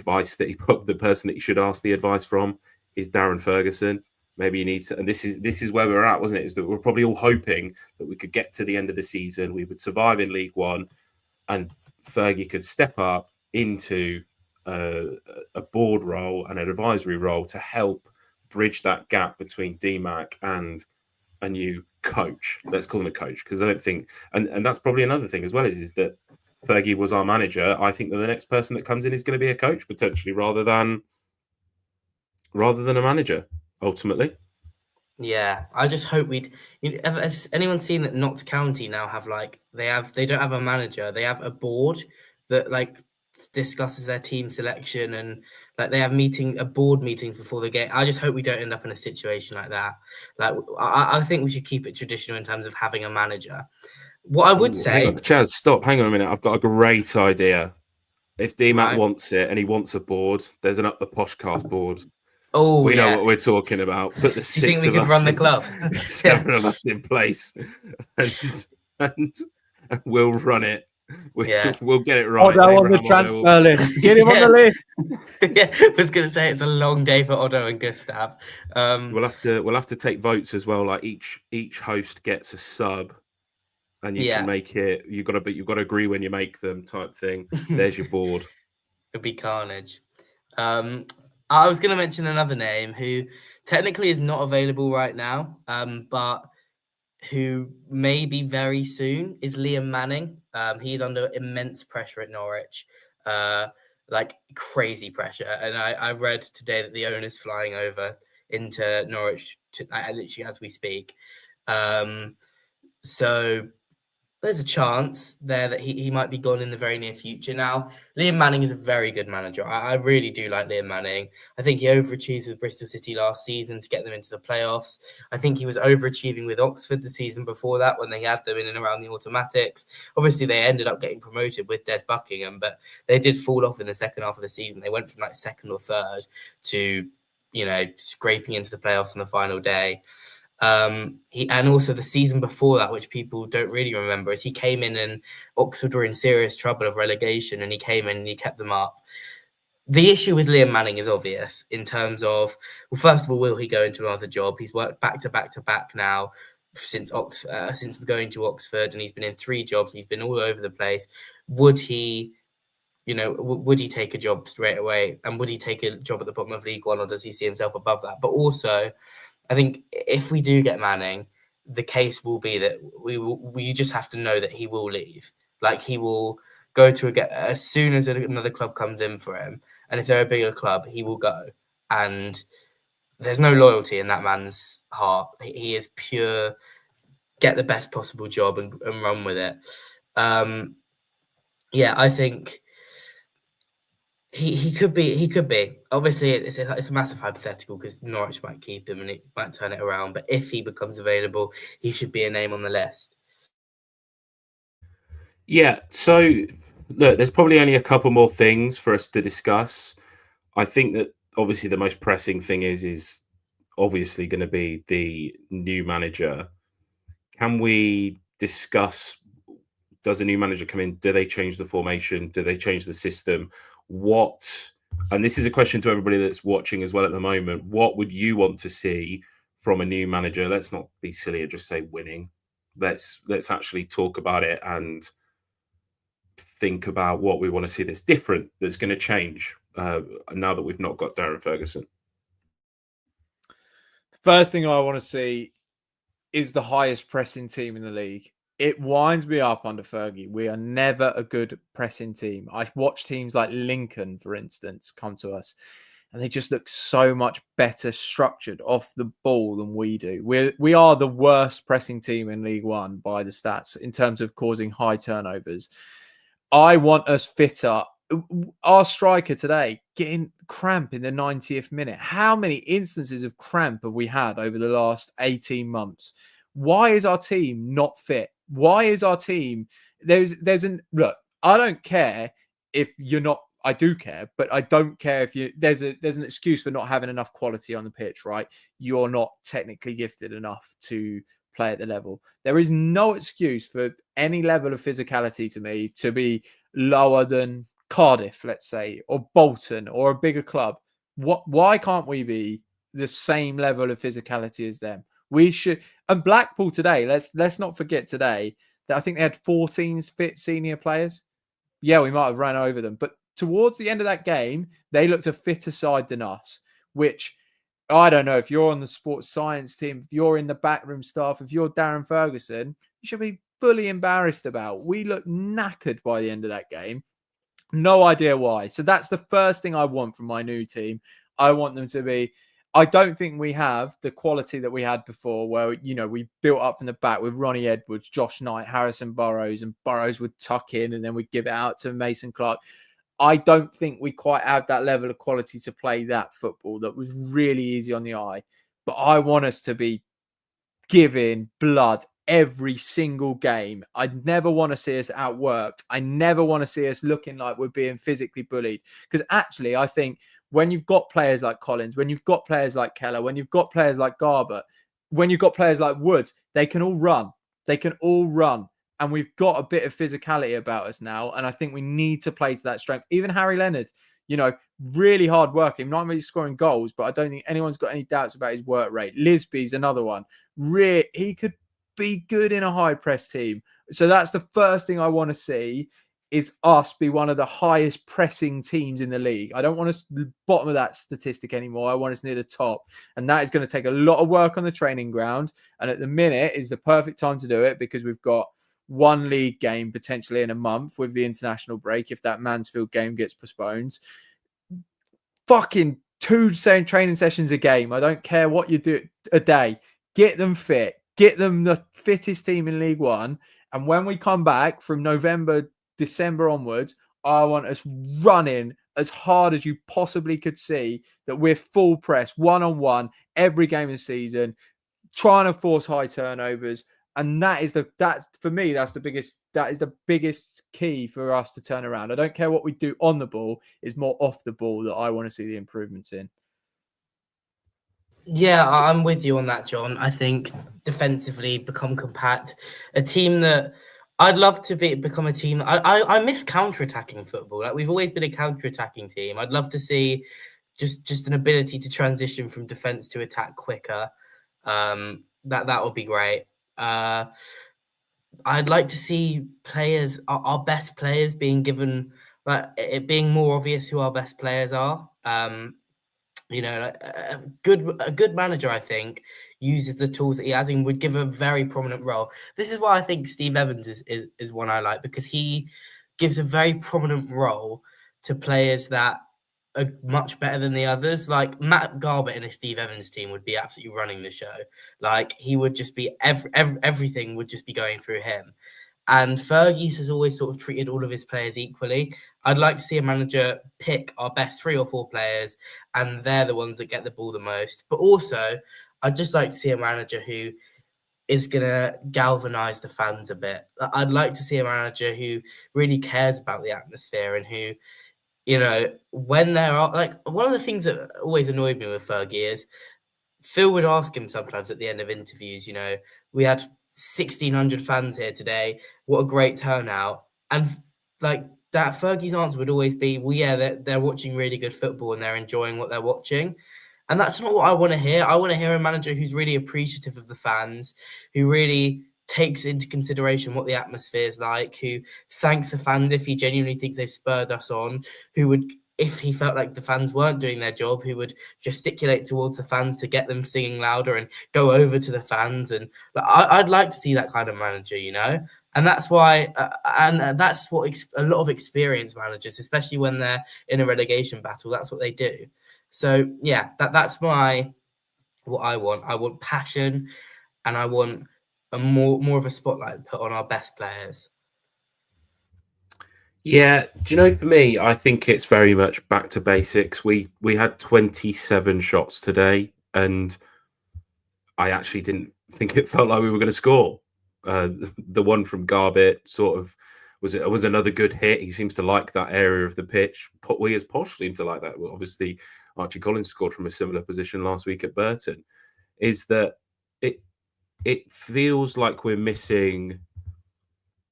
person that you should ask the advice from is Darren Ferguson. Maybe you need to, and this is where we're at, wasn't it? Is that we're probably all hoping that we could get to the end of the season, we would survive in League One, and Fergie could step up into a board role and an advisory role to help bridge that gap between DMAC and a new coach. Let's call him a coach, because I don't think, and that's probably another thing as well, is that Fergie was our manager. I think that the next person that comes in is going to be a coach potentially, rather than a manager. Ultimately, yeah, I just hope has anyone seen that Notts County now have they don't have a manager, they have a board that discusses their team selection, and they have board meetings before the game. I just hope we don't end up in a situation like that. I think we should keep it traditional in terms of having a manager. What I would say, Chaz, stop, hang on a minute. I've got a great idea. If DMAC wants it and he wants a board, there's an Up The Poshcast board. Oh, we know what we're talking about. Put the 6 of us. You think we could run the club? 7 of us in place, and we'll run it. We'll get it right. Odo on the transfer list. Get him on the list. I was going to say it's a long day for Odo and Gustav. We'll have to take votes as well. Like each host gets a sub, and you can make it. You've got to agree when you make them, type thing. There's your board. It'd be carnage. I was going to mention another name who technically is not available right now, but who may be very soon, is Liam Manning. He's under immense pressure at Norwich, crazy pressure. And I read today that the owner's flying over into Norwich literally as we speak. So there's a chance there that he might be gone in the very near future. Now, Liam Manning is a very good manager. I really do like Liam Manning. I think he overachieved with Bristol City last season to get them into the playoffs. I think he was overachieving with Oxford the season before that when they had them in and around the automatics. Obviously, they ended up getting promoted with Des Buckingham, but they did fall off in the second half of the season. They went from second or third to, scraping into the playoffs on the final day. And also the season before that, which people don't really remember, is he came in and Oxford were in serious trouble of relegation, and he came in and he kept them up. The issue with Liam Manning is obvious in terms of, well, first of all, will he go into another job? He's worked back to back now since going to Oxford, and he's been in 3 jobs. He's been all over the place. Would he take a job straight away, and would he take a job at the bottom of League One, or does he see himself above that? But also, I think if we do get Manning, the case will be that we just have to know that he will leave. Like, he will go to as soon as another club comes in for him, and if they're a bigger club, he will go. And there's no loyalty in that man's heart. He is pure, get the best possible job and run with it. Yeah, I think he could be. Obviously, it's a massive hypothetical because Norwich might keep him and it might turn it around. But if he becomes available, he should be a name on the list. Yeah. So look, there's probably only a couple more things for us to discuss. I think that obviously the most pressing thing is obviously going to be the new manager. Can we discuss, does a new manager come in? Do they change the formation? Do they change the system? And this is a question to everybody that's watching as well at the moment. What would you want to see from a new manager? Let's not be silly and just say winning. Let's actually talk about it and think about what we want to see that's different, that's going to change now that we've not got Darren Ferguson. The first thing I want to see is the highest pressing team in the league. It winds me up under Fergie. We are never a good pressing team. I've watched teams like Lincoln, for instance, come to us, and they just look so much better structured off the ball than we do. We are the worst pressing team in League One by the stats in terms of causing high turnovers. I want us fitter. Our striker today getting cramp in the 90th minute. How many instances of cramp have we had over the last 18 months? Why is our team not fit? Why is our team look, I don't care if you're not, I do care, but I don't care if there's an excuse for not having enough quality on the pitch, right? You're not technically gifted enough to play at the level. There is no excuse for any level of physicality to me to be lower than Cardiff, let's say, or Bolton, or a bigger club. Why can't we be the same level of physicality as them? We should. And Blackpool today, let's not forget today that I think they had 14 fit senior players. Yeah, we might have ran over them, but towards the end of that game, they looked a fitter side than us, which I don't know, if you're on the sports science team, if you're in the backroom staff, if you're Darren Ferguson, you should be fully embarrassed about. We looked knackered by the end of that game. No idea why. So that's the first thing I want from my new team. I want them to be, I don't think we have the quality that we had before where, we built up from the back with Ronnie Edwards, Josh Knight, Harrison Burrows, and Burrows would tuck in and then we'd give it out to Mason Clark. I don't think we quite have that level of quality to play that football that was really easy on the eye. But I want us to be giving blood every single game. I never want to see us outworked. I never want to see us looking like we're being physically bullied. Because actually, I think when you've got players like Collins, when you've got players like Keller, when you've got players like Garbutt, when you've got players like Woods, they can all run. They can all run. And we've got a bit of physicality about us now. And I think we need to play to that strength. Even Harry Leonard, really hard working. Not only scoring goals, but I don't think anyone's got any doubts about his work rate. Lisby's another one. He could be good in a high press team. So that's the first thing I want to see, is us be one of the highest pressing teams in the league. I don't want us the bottom of that statistic anymore. I want us near the top. And that is going to take a lot of work on the training ground. And at the minute is the perfect time to do it because we've got one league game potentially in a month with the international break if that Mansfield game gets postponed. Fucking 2 training sessions a game. I don't care what you do a day. Get them fit. Get them the fittest team in League One. And when we come back from November, December onwards, I want us running as hard as you possibly could see, that we're full press, one-on-one, every game of the season, trying to force high turnovers. And that is the biggest key for us to turn around. I don't care what we do on the ball, it's more off the ball that I want to see the improvements in. Yeah, I'm with you on that, John. I think defensively become compact. A team that I'd love to become a team. I miss counter-attacking football. Like, we've always been a counter-attacking team. I'd love to see just an ability to transition from defense to attack quicker. That would be great. I'd like to see players, our best players, being given, like, it being more obvious who our best players are. A good manager, I think, uses the tools that he has and would give a very prominent role. This is why I think Steve Evans is one I like, because he gives a very prominent role to players that are much better than the others. Like Matt Garbutt in a Steve Evans team would be absolutely running the show. Like he would just be everything would just be going through him. And Fergie has always sort of treated all of his players equally. I'd like to see a manager pick our best 3 or 4 players, and they're the ones that get the ball the most. But also, I'd just like to see a manager who is going to galvanize the fans a bit. I'd like to see a manager who really cares about the atmosphere and who, you know, when there are, like, one of the things that always annoyed me with Fergie is Phil would ask him sometimes at the end of interviews, you know, we had 1,600 fans here today. What a great turnout. And like that, Fergie's answer would always be, well, yeah, they're watching really good football and they're enjoying what they're watching. And that's not what I want to hear. I want to hear a manager who's really appreciative of the fans, who really takes into consideration what the atmosphere is like, who thanks the fans if he genuinely thinks they've spurred us on, who would, if he felt like the fans weren't doing their job, who would gesticulate towards the fans to get them singing louder and go over to the fans. And I'd like to see that kind of manager, you know? And that's why, that's what a lot of experienced managers, especially when they're in a relegation battle, that's what they do. So yeah, that's what I want. I want passion, and I want a more of a spotlight put on our best players. Yeah, do you know, for me, I think it's very much back to basics. We had 27 shots today, and I actually didn't think it felt like we were going to score. The one from Garbutt sort of was another good hit. He seems to like that area of the pitch. We as Posh seem to like that. Well, obviously, Archie Collins scored from a similar position last week at Burton. Is that it feels like we're missing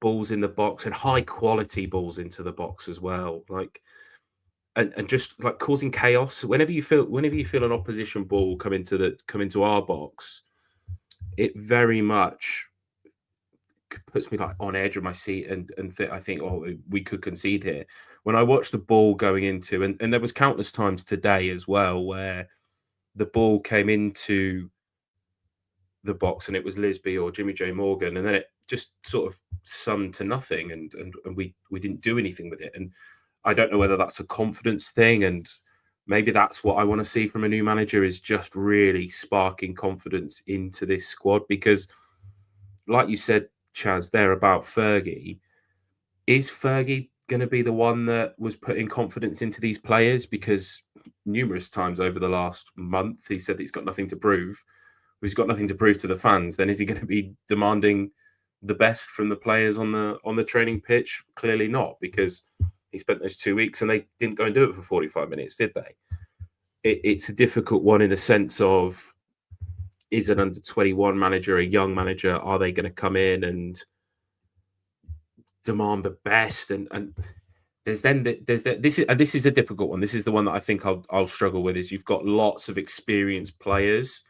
balls in the box and high quality balls into the box as well. Like and just like causing chaos. Whenever you feel an opposition ball come into our box, it very much puts me like on edge of my seat and I think, oh, we could concede here. When I watched the ball going into, and there was countless times today as well where the ball came into the box and it was Lisby or Jimmy J Morgan, and then it just sort of summed to nothing, and we didn't do anything with it. And I don't know whether that's a confidence thing, and maybe that's what I want to see from a new manager, is just really sparking confidence into this squad. Because like you said, Chaz, there about Fergie, is Fergie going to be the one that was putting confidence into these players? Because numerous times over the last month, he said that he's got nothing to prove. If he's got nothing to prove to the fans, then is he going to be demanding the best from the players on the training pitch? Clearly not, because he spent those 2 weeks and they didn't go and do it for 45 minutes, did they? It's a difficult one in the sense of, is an under-21 manager a young manager? Are they going to come in and demand the best? And this is a difficult one. This is the one that I think I'll struggle with. Is you've got lots of experienced players.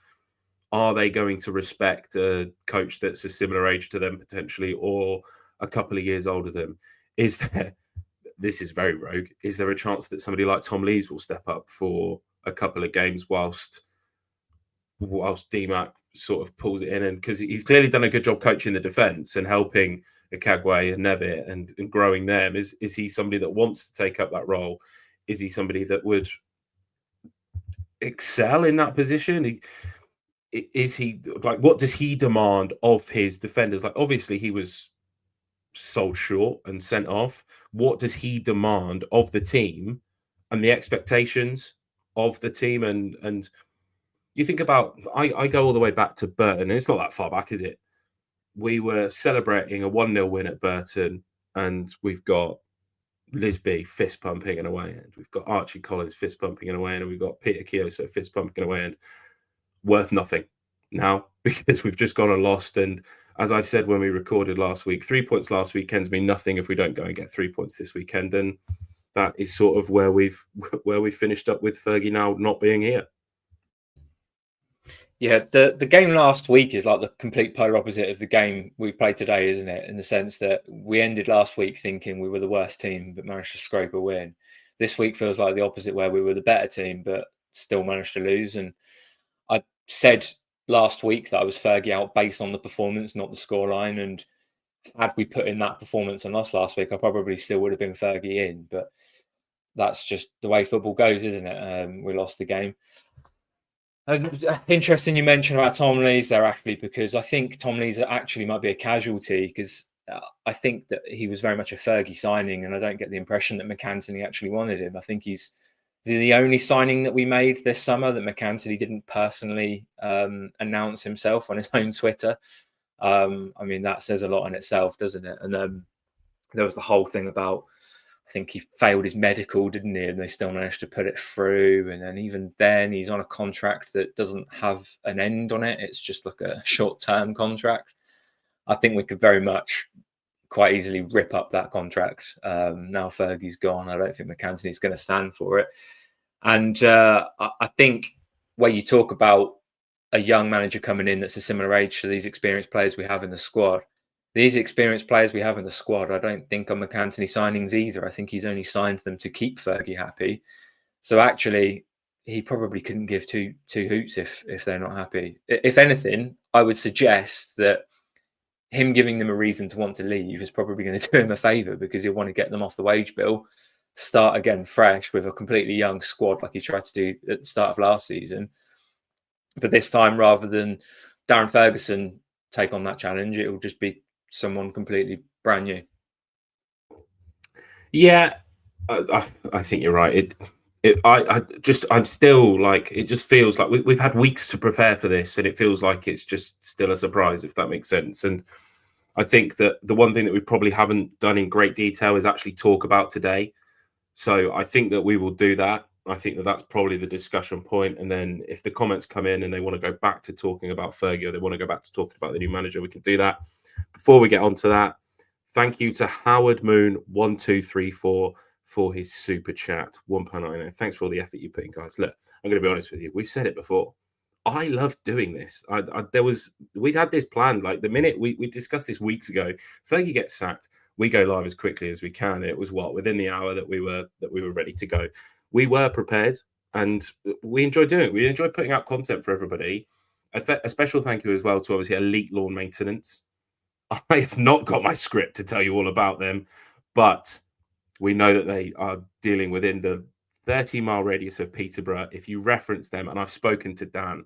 Are they going to respect a coach that's a similar age to them potentially, or a couple of years older than them? Is there? This is very rogue. Is there a chance that somebody like Tom Lees will step up for a couple of games whilst DMAC sort of pulls it in? And because he's clearly done a good job coaching the defence and helping Akagwe and Nevitt and growing them. Is he somebody that wants to take up that role? Is he somebody that would excel in that position? Is he like, what does he demand of his defenders? Like, obviously he was sold short and sent off. What does he demand of the team and the expectations of the team? And you think about, I go all the way back to Burton, and it's not that far back, is it? We were celebrating a 1-0 win at Burton, and we've got Lisby fist pumping in away end. We've got Archie Collins fist pumping in away end, and we've got Peter Kioso fist pumping in away end. Worth nothing now, because we've just gone and lost. And as I said when we recorded last week, 3 points last weekend's mean nothing if we don't go and get 3 points this weekend. And that is sort of where we've finished up with Fergie now not being here. Yeah, the game last week is like the complete polar opposite of the game we played today, isn't it? In the sense that we ended last week thinking we were the worst team but managed to scrape a win. This week feels like the opposite, where we were the better team but still managed to lose. And I said last week that I was Fergie out based on the performance, not the scoreline. And had we put in that performance and lost last week, I probably still would have been Fergie in. But that's just the way football goes, isn't it? We lost the game. And interesting you mentioned about Tom Lees there, actually, because I think Tom Lees actually might be a casualty, because I think that he was very much a Fergie signing, and I don't get the impression that McAntony actually wanted him. I think he's the only signing that we made this summer that McAntony didn't personally announce himself on his own Twitter. I mean, that says a lot in itself, doesn't it? And there was the whole thing about, I think he failed his medical, didn't he? And they still managed to put it through. And then even then, he's on a contract that doesn't have an end on it. It's just like a short-term contract. I think we could very much quite easily rip up that contract. Now Fergie's gone, I don't think McAntony's going to stand for it. And I think when you talk about a young manager coming in that's a similar age to these experienced players we have in the squad, these experienced players we have in the squad, I don't think are McAntony signings either. I think he's only signed them to keep Fergie happy. So actually, he probably couldn't give two hoots if they're not happy. If anything, I would suggest that him giving them a reason to want to leave is probably going to do him a favour, because he'll want to get them off the wage bill, start again fresh with a completely young squad like he tried to do at the start of last season. But this time, rather than Darren Ferguson take on that challenge, it will just be someone completely brand new. Yeah, I think you're right. I'm still like, it just feels like we've had weeks to prepare for this, and it feels like it's just still a surprise, if that makes sense. And I think that the one thing that we probably haven't done in great detail is actually talk about today. So I think that we will do that. I think that that's probably the discussion point. And then if the comments come in and they want to go back to talking about Fergie, or they want to go back to talking about the new manager, we can do that. Before we get on to that, thank you to Howard Moon 1234 for his super chat, £1.99. Thanks for all the effort you put in, guys. Look, I'm going to be honest with you. We've said it before. I love doing this. We'd had this planned. Like the minute we discussed this weeks ago, Fergie gets sacked, we go live as quickly as we can. And it was within the hour that we were ready to go. We were prepared, and we enjoy doing it. We enjoy putting out content for everybody. A special thank you as well to obviously Elite Lawn Maintenance. I have not got my script to tell you all about them, but we know that they are dealing within the 30-mile radius of Peterborough. If you reference them, and I've spoken to Dan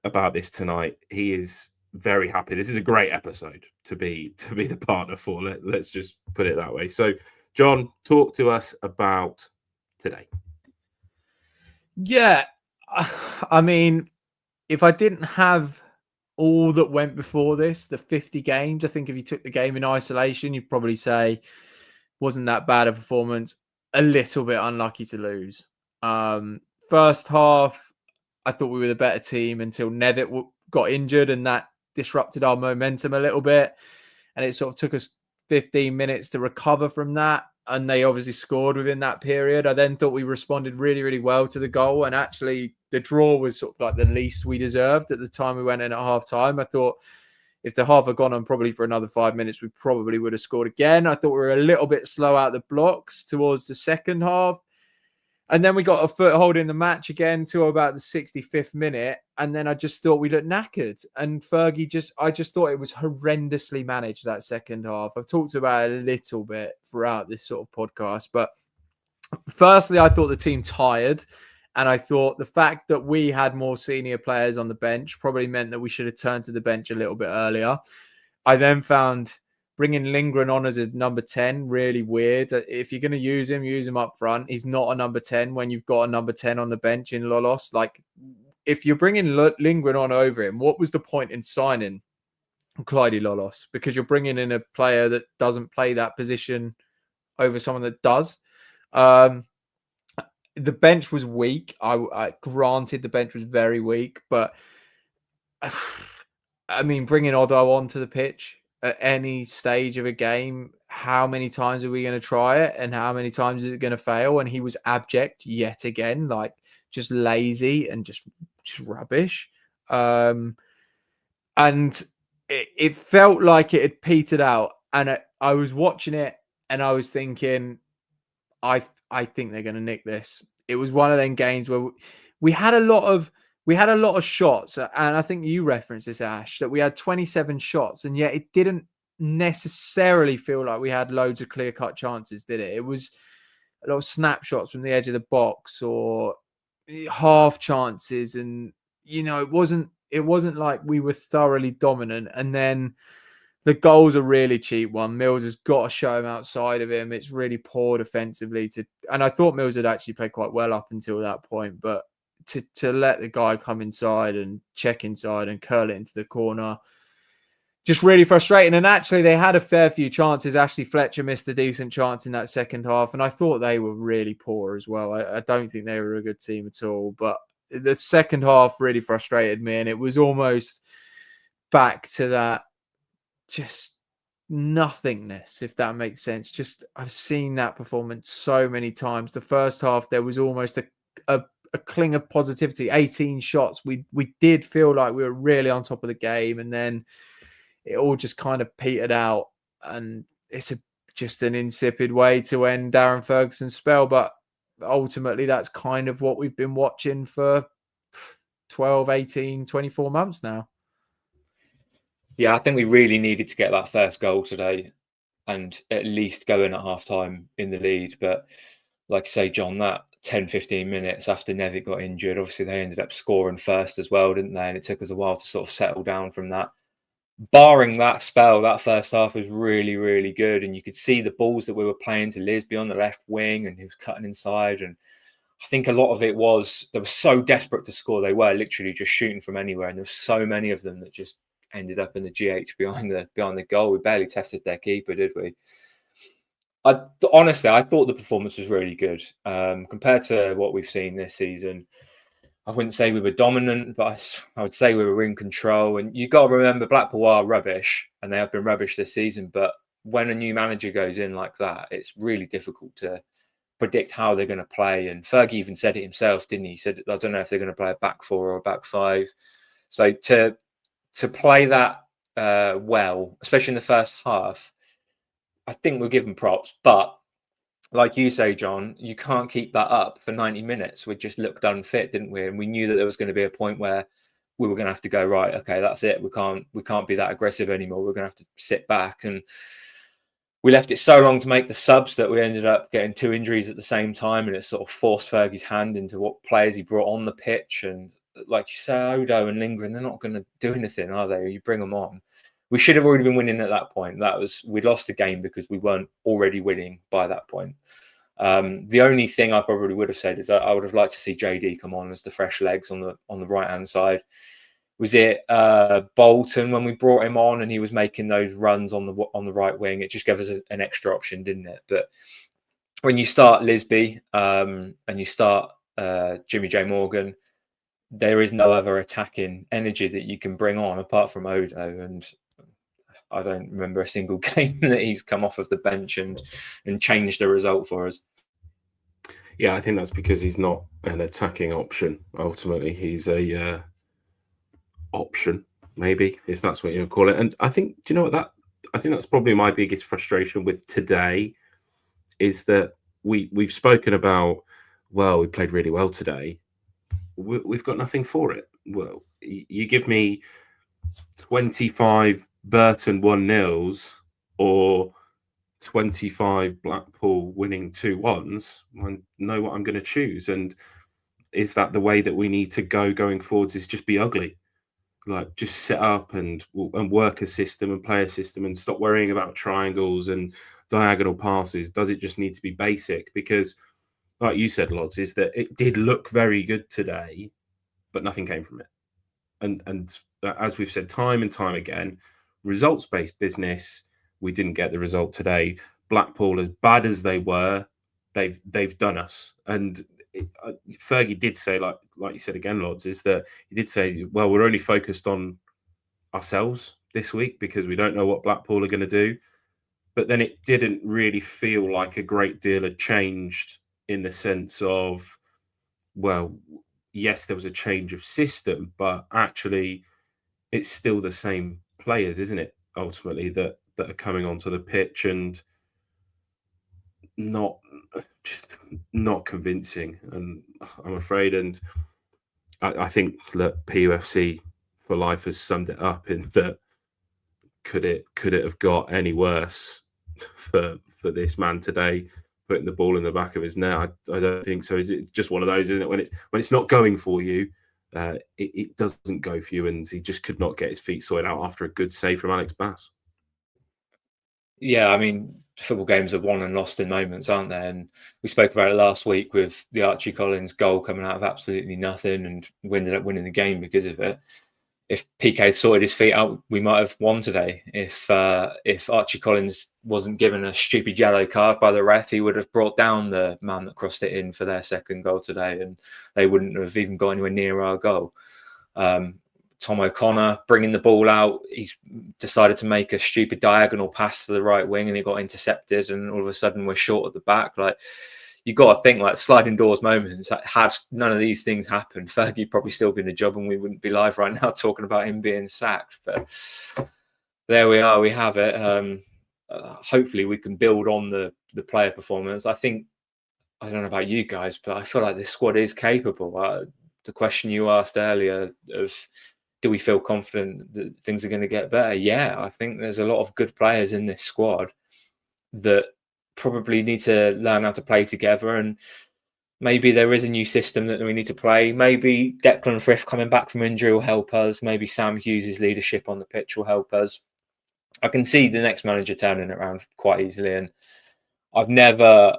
about this tonight, he is very happy. This is a great episode to be the partner for. Let's just put it that way. So, John, talk to us about today. Yeah, I mean, if I didn't have all that went before this, the 50 games, I think if you took the game in isolation, you'd probably say wasn't that bad a performance. A little bit unlucky to lose. First half, I thought we were the better team until Nevitt got injured, and that disrupted our momentum a little bit. And it sort of took us 15 minutes to recover from that. And they obviously scored within that period. I then thought we responded really, really well to the goal. And actually, the draw was sort of like the least we deserved at the time we went in at half time. I thought if the half had gone on probably for another 5 minutes, we probably would have scored again. I thought we were a little bit slow out the blocks towards the second half. And then we got a foothold in the match again to about the 65th minute. And then I just thought we looked knackered. And Fergie I just thought it was horrendously managed, that second half. I've talked about it a little bit throughout this sort of podcast. But firstly, I thought the team tired. And I thought the fact that we had more senior players on the bench probably meant that we should have turned to the bench a little bit earlier. I then found bringing Lindgren on as a number 10, really weird. If you're going to use him up front. He's not a number 10 when you've got a number 10 on the bench in Lolos. Like, if you're bringing Lindgren on over him, what was the point in signing Clyde Lolos? Because you're bringing in a player that doesn't play that position over someone that does. The bench was weak. I granted the bench was very weak, but I mean, bringing Odo onto the pitch at any stage of a game, how many times are we going to try it, and how many times is it going to fail? And he was abject yet again, like just lazy and just rubbish. And it felt like it had petered out. And I was watching it and I was thinking, I think they're going to nick this. It was one of them games where we had a lot of we had a lot of shots, and I think you referenced this, Ash, that we had 27 shots, and yet it didn't necessarily feel like we had loads of clear-cut chances, did it? It was a lot of snapshots from the edge of the box or half chances, and it wasn't like we were thoroughly dominant. And then the goal's a really cheap one. Mills has got to show him outside of him. It's really poor defensively and I thought Mills had actually played quite well up until that point, but to let the guy come inside and check inside and curl it into the corner, just really frustrating. And actually, they had a fair few chances. Ashley Fletcher missed a decent chance in that second half, and I thought they were really poor as well. I don't think they were a good team at all. But the second half really frustrated me, and it was almost back to that just nothingness, if that makes sense. Just I've seen that performance so many times. The first half, there was almost a cling of positivity. 18 shots. We did feel like we were really on top of the game, and then it all just kind of petered out, and it's just an insipid way to end Darren Ferguson's spell. But ultimately, that's kind of what we've been watching for 12, 18, 24 months now. Yeah, I think we really needed to get that first goal today and at least go in at half-time in the lead. But like I say, John, that 10, 15 minutes after Nevitt got injured, obviously they ended up scoring first as well, didn't they? And it took us a while to sort of settle down from that. Barring that spell, that first half was really, really good. And you could see the balls that we were playing to Lisby on the left wing, and he was cutting inside. And I think a lot of it was, they were so desperate to score. They were literally just shooting from anywhere. And there were so many of them that just ended up in the GH behind the goal. We barely tested their keeper, did we? Honestly, I thought the performance was really good compared to what we've seen this season. I wouldn't say we were dominant, but I would say we were in control. And you got to remember, Blackpool are rubbish, and they have been rubbish this season. But when a new manager goes in like that, it's really difficult to predict how they're going to play. And Fergie even said it himself, didn't he? He said, I don't know if they're going to play a back four or a back five. So to play that well, especially in the first half, I think we'll give them props. But like you say, John, you can't keep that up for 90 minutes. We just looked unfit, didn't we? And we knew that there was going to be a point where we were going to have to go, right, okay, that's it. We can't be that aggressive anymore. We're going to have to sit back. And we left it so long to make the subs that we ended up getting 2 injuries at the same time. And it sort of forced Fergie's hand into what players he brought on the pitch. And like you say, Odo and Lindgren, they're not going to do anything, are they? You bring them on. We should have already been winning at that point. We lost the game because we weren't already winning by that point. The only thing I probably would have said is that I would have liked to see JD come on as the fresh legs on the right hand side. Was it Bolton when we brought him on and he was making those runs on the right wing? It just gave us an extra option, didn't it? But when you start Lisby and you start Jimmy J Morgan, there is no other attacking energy that you can bring on apart from Odo. And I don't remember a single game that he's come off of the bench and changed the result for us. Yeah, I think that's because he's not an attacking option. Ultimately, he's a option, maybe, if that's what you call it. And I think, do you know what, I think that's probably my biggest frustration with today is that we've spoken about, well, we played really well today. We've got nothing for it. Well, you give me 25 Burton 1-0s or 25 Blackpool winning 2-1s, I know what I'm going to choose. And is that the way that we need to go going forwards? Is just be ugly, like just sit up and work a system and play a system and stop worrying about triangles and diagonal passes? Does it just need to be basic? Because like you said, Lods, is that it did look very good today, but nothing came from it. And as we've said time and time again, results-based business, we didn't get the result today. Blackpool, as bad as they were, they've done us. And Fergie did say, like you said again, Lods, is that he did say, well, we're only focused on ourselves this week because we don't know what Blackpool are going to do. But then it didn't really feel like a great deal had changed in the sense of, well, yes, there was a change of system, but actually it's still the same players, isn't it? Ultimately, that are coming onto the pitch and not convincing. And I'm afraid, and I think that PUFC for life has summed it up in that could it have got any worse for this man today, putting the ball in the back of his net? I don't think so. It's just one of those, isn't it? When it's not going for you, it doesn't go for you, and he just could not get his feet sorted out after a good save from Alex Bass. Yeah, I mean, football games are won and lost in moments, aren't they? And we spoke about it last week with the Archie Collins goal coming out of absolutely nothing, and we ended up winning the game because of it. If PK sorted his feet out, we might have won today. If Archie Collins wasn't given a stupid yellow card by the ref, he would have brought down the man that crossed it in for their second goal today, and they wouldn't have even got anywhere near our goal. Tom O'Connor bringing the ball out, he's decided to make a stupid diagonal pass to the right wing, and it got intercepted, and all of a sudden we're short at the back. Like, you got to think, like, sliding doors moments. Had none of these things happened, Fergie probably still be in the job, and we wouldn't be live right now talking about him being sacked. But there we are, we have it. Hopefully we can build on the player performance. I think, I don't know about you guys, but I feel like this squad is capable. The question you asked earlier of, do we feel confident that things are going to get better? Yeah, I think there's a lot of good players in this squad that probably need to learn how to play together, and maybe there is a new system that we need to play. Maybe Declan Frith coming back from injury will help us. Maybe Sam Hughes' leadership on the pitch will help us. I can see the next manager turning it around quite easily, and I've never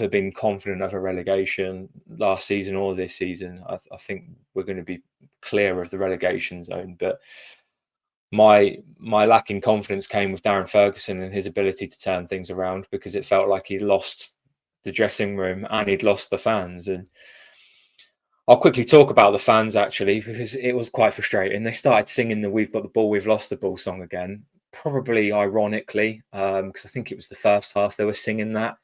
been confident of a relegation last season or this season. I think we're going to be clear of the relegation zone, but my lacking confidence came with Darren Ferguson and his ability to turn things around, because it felt like he'd lost the dressing room and he'd lost the fans. And I'll quickly talk about the fans, actually, because it was quite frustrating. They started singing the "We've got the ball, we've lost the ball" song again, probably ironically, because I think it was the first half they were singing that,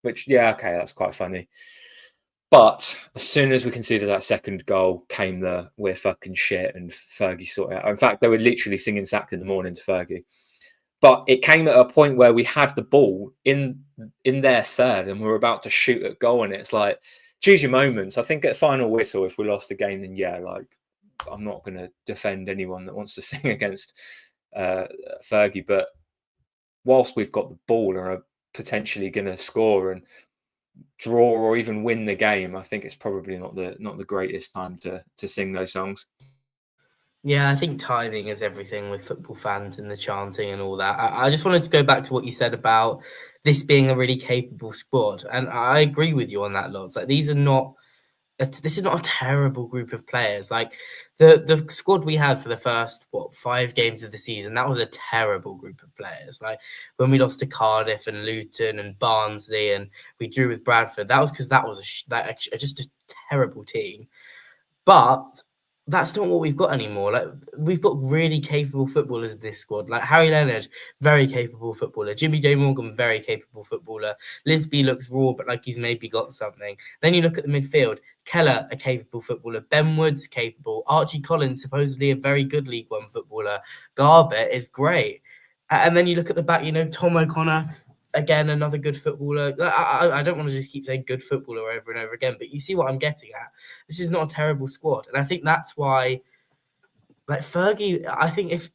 which, yeah, okay, that's quite funny. But as soon as we conceded that second goal, came the "we're fucking shit" and Fergie sorted it out. In fact, they were literally singing "Sacked in the Morning" to Fergie. But it came at a point where we had the ball in their third and we were about to shoot at goal, and it's like, choose your moments. I think at final whistle, if we lost the game, then yeah, like, I'm not going to defend anyone that wants to sing against Fergie. But whilst we've got the ball and are potentially going to score and draw or even win the game, I think it's probably not the greatest time to sing those songs. Yeah, I think timing is everything with football fans and the chanting and all that. I just wanted to go back to what you said about this being a really capable squad, and I agree with you on that, Lots. Like, this is not a terrible group of players. Like, the squad we had for the first 5 games of the season, that was a terrible group of players. Like, when we lost to Cardiff and Luton and Barnsley, and we drew with Bradford, that was because that was just a terrible team. But that's not what we've got anymore. Like, we've got really capable footballers in this squad. Like, Harry Leonard, very capable footballer. Jimmy J. Morgan, very capable footballer. Lisby looks raw, but like he's maybe got something. Then you look at the midfield. Keller, a capable footballer. Ben Woods, capable. Archie Collins, supposedly a very good League One footballer. Garbett is great. And then you look at the back, Tom O'Connor, again, another good footballer. I don't want to just keep saying good footballer over and over again, but you see what I'm getting at. This is not a terrible squad. And I think that's why, like, Fergie, I think if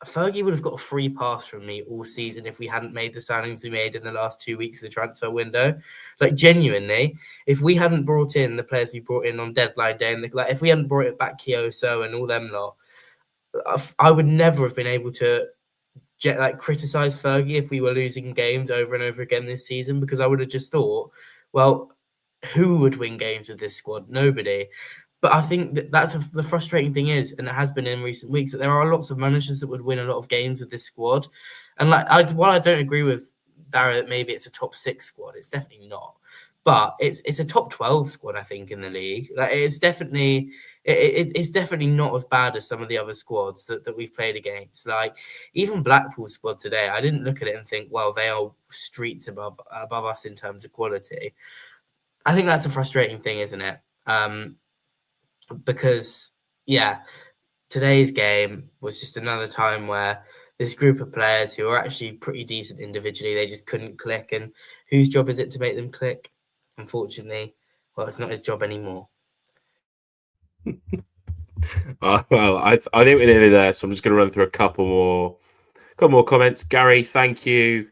Fergie would have got a free pass from me all season if we hadn't made the signings we made in the last 2 weeks of the transfer window. Like, genuinely, if we hadn't brought in the players we brought in on deadline day, and if we hadn't brought it back Kioso and all them lot, I would never have been able to criticize Fergie if we were losing games over and over again this season, because I would have just thought, well, who would win games with this squad? Nobody. But I think the frustrating thing is, and it has been in recent weeks, that there are lots of managers that would win a lot of games with this squad. And while I don't agree with Darren that maybe it's a top 6 squad, it's definitely not. But it's a top 12 squad, I think, in the league. Like, it's definitely not as bad as some of the other squads that we've played against. Like, even Blackpool's squad today, I didn't look at it and think, well, they are streets above us in terms of quality. I think that's a frustrating thing, isn't it? Because, yeah, today's game was just another time where this group of players who are actually pretty decent individually, they just couldn't click. And whose job is it to make them click? Unfortunately, well, it's not his job anymore. Well, I think we're nearly there, so I'm just going to run through a couple more comments. Gary, thank you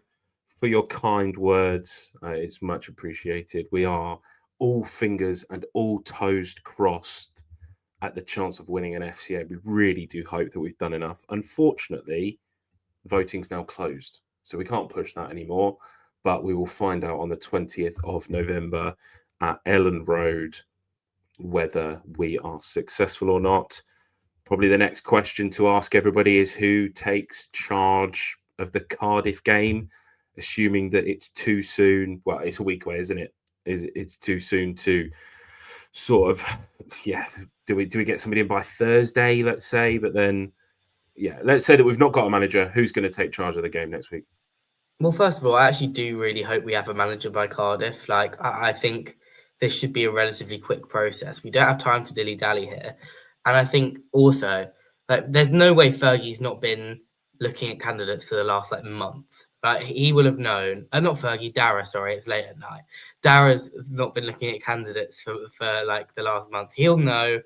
for your kind words. It's much appreciated. We are all fingers and all toes crossed at the chance of winning an FCA. We really do hope that we've done enough. Unfortunately, voting's now closed, so we can't push that anymore. But we will find out on the 20th of November at Elland Road whether we are successful or not. Probably the next question to ask everybody is who takes charge of the Cardiff game, assuming that it's too soon. Well, it's a week away, isn't it? It's too soon to sort of, do we get somebody in by Thursday, let's say? But then, let's say that we've not got a manager. Who's going to take charge of the game next week? Well, first of all, I actually do really hope we have a manager by Cardiff. Like, I think this should be a relatively quick process. We don't have time to dilly-dally here. And I think also, like, there's no way Fergie's not been looking at candidates for the last, month. Like, he will have known. Not Fergie, Dara, sorry, it's late at night. Dara's not been looking at candidates for the last month. He'll know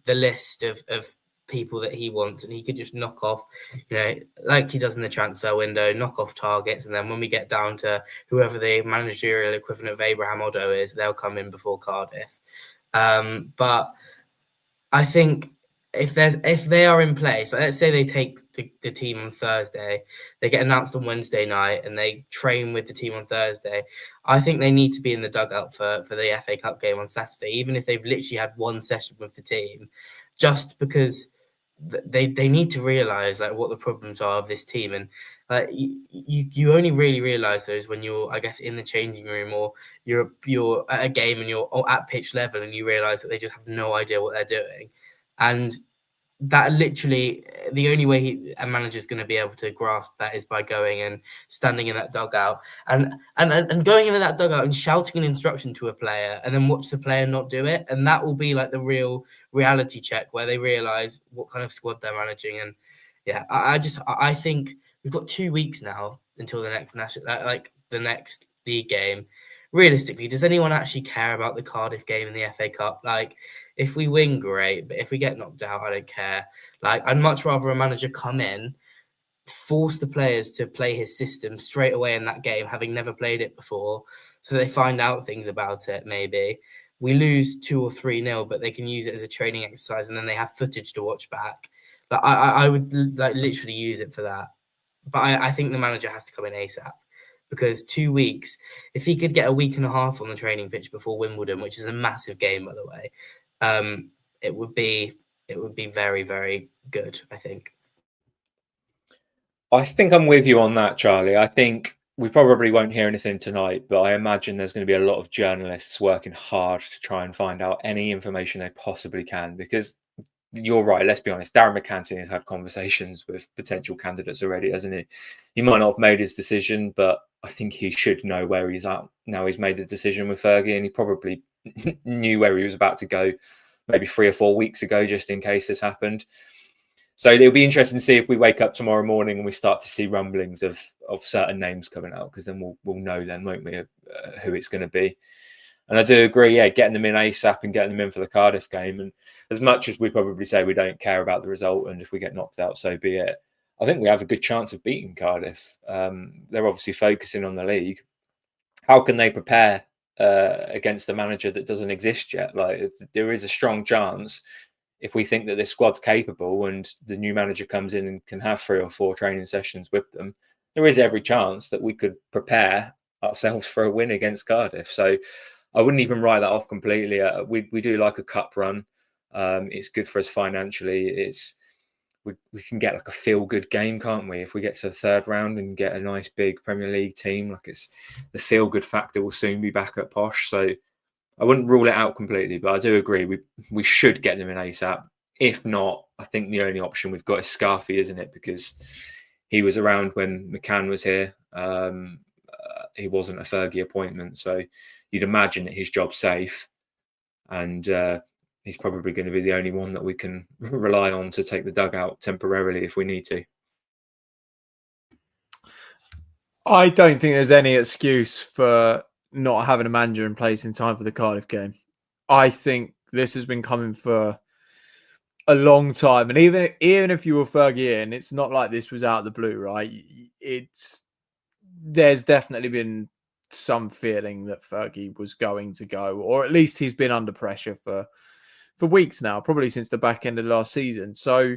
the list of people that he wants, and he could just knock off, like he does in the transfer window, knock off targets, and then when we get down to whoever the managerial equivalent of Abraham Oddo is, they'll come in before Cardiff. But I think if they are in place, let's say they take the team on Thursday, they get announced on Wednesday night, and they train with the team on Thursday, I think they need to be in the dugout for the FA Cup game on Saturday, even if they've literally had one session with the team, just because they need to realize what the problems are of this team. And you only really realize those when you're, I guess, in the changing room, or you're at a game and you're at pitch level and you realize that they just have no idea what they're doing. And that literally, the only way a manager is going to be able to grasp that is by going and standing in that dugout and going into that dugout and shouting an instruction to a player, and then watch the player not do it. And that will be the real reality check where they realize what kind of squad they're managing. And I think we've got 2 weeks now until the next the next league game. Realistically, does anyone actually care about the Cardiff game in the FA Cup? If we win, great. But if we get knocked out, I don't care. I'd much rather a manager come in, force the players to play his system straight away in that game, having never played it before, so they find out things about it. Maybe we lose 2 or 3-0, but they can use it as a training exercise, and then they have footage to watch back. I would literally use it for that. But I think the manager has to come in ASAP. Because 2 weeks, if he could get a week and a half on the training pitch before Wimbledon, which is a massive game, by the way, it would be very, very good, I think. I think I'm with you on that, Charlie. I think we probably won't hear anything tonight, but I imagine there's going to be a lot of journalists working hard to try and find out any information they possibly can, because you're right, let's be honest, Darren McCanty has had conversations with potential candidates already, hasn't he? He might not have made his decision, but I think he should know where he's at. Now he's made the decision with Fergie, and he probably knew where he was about to go maybe 3 or 4 weeks ago, just in case this happened. So it'll be interesting to see if we wake up tomorrow morning and we start to see rumblings of certain names coming out, because then we'll know then, won't we, who it's going to be. And I do agree, getting them in ASAP and getting them in for the Cardiff game. And as much as we probably say we don't care about the result, and if we get knocked out, so be it, I think we have a good chance of beating Cardiff. They're obviously focusing on the league. How can they prepare against a manager that doesn't exist yet? There is a strong chance, if we think that this squad's capable and the new manager comes in and can have 3 or 4 training sessions with them, there is every chance that we could prepare ourselves for a win against Cardiff. So I wouldn't even write that off completely. We do like a cup run. It's good for us financially. We can get a feel-good game, can't we? If we get to the 3rd round and get a nice big Premier League team, it's the feel-good factor will soon be back at Posh. So I wouldn't rule it out completely, but I do agree we should get them in ASAP. If not, I think the only option we've got is Scarfy, isn't it? Because he was around when McCann was here. He wasn't a Fergie appointment, so you'd imagine that his job's safe, and he's probably going to be the only one that we can rely on to take the dugout temporarily if we need to. I don't think there's any excuse for not having a manager in place in time for the Cardiff game. I think this has been coming for a long time. And even if you were Fergie in, it's not like this was out of the blue, right? There's definitely been some feeling that Fergie was going to go, or at least he's been under pressure for weeks now, probably since the back end of last season. So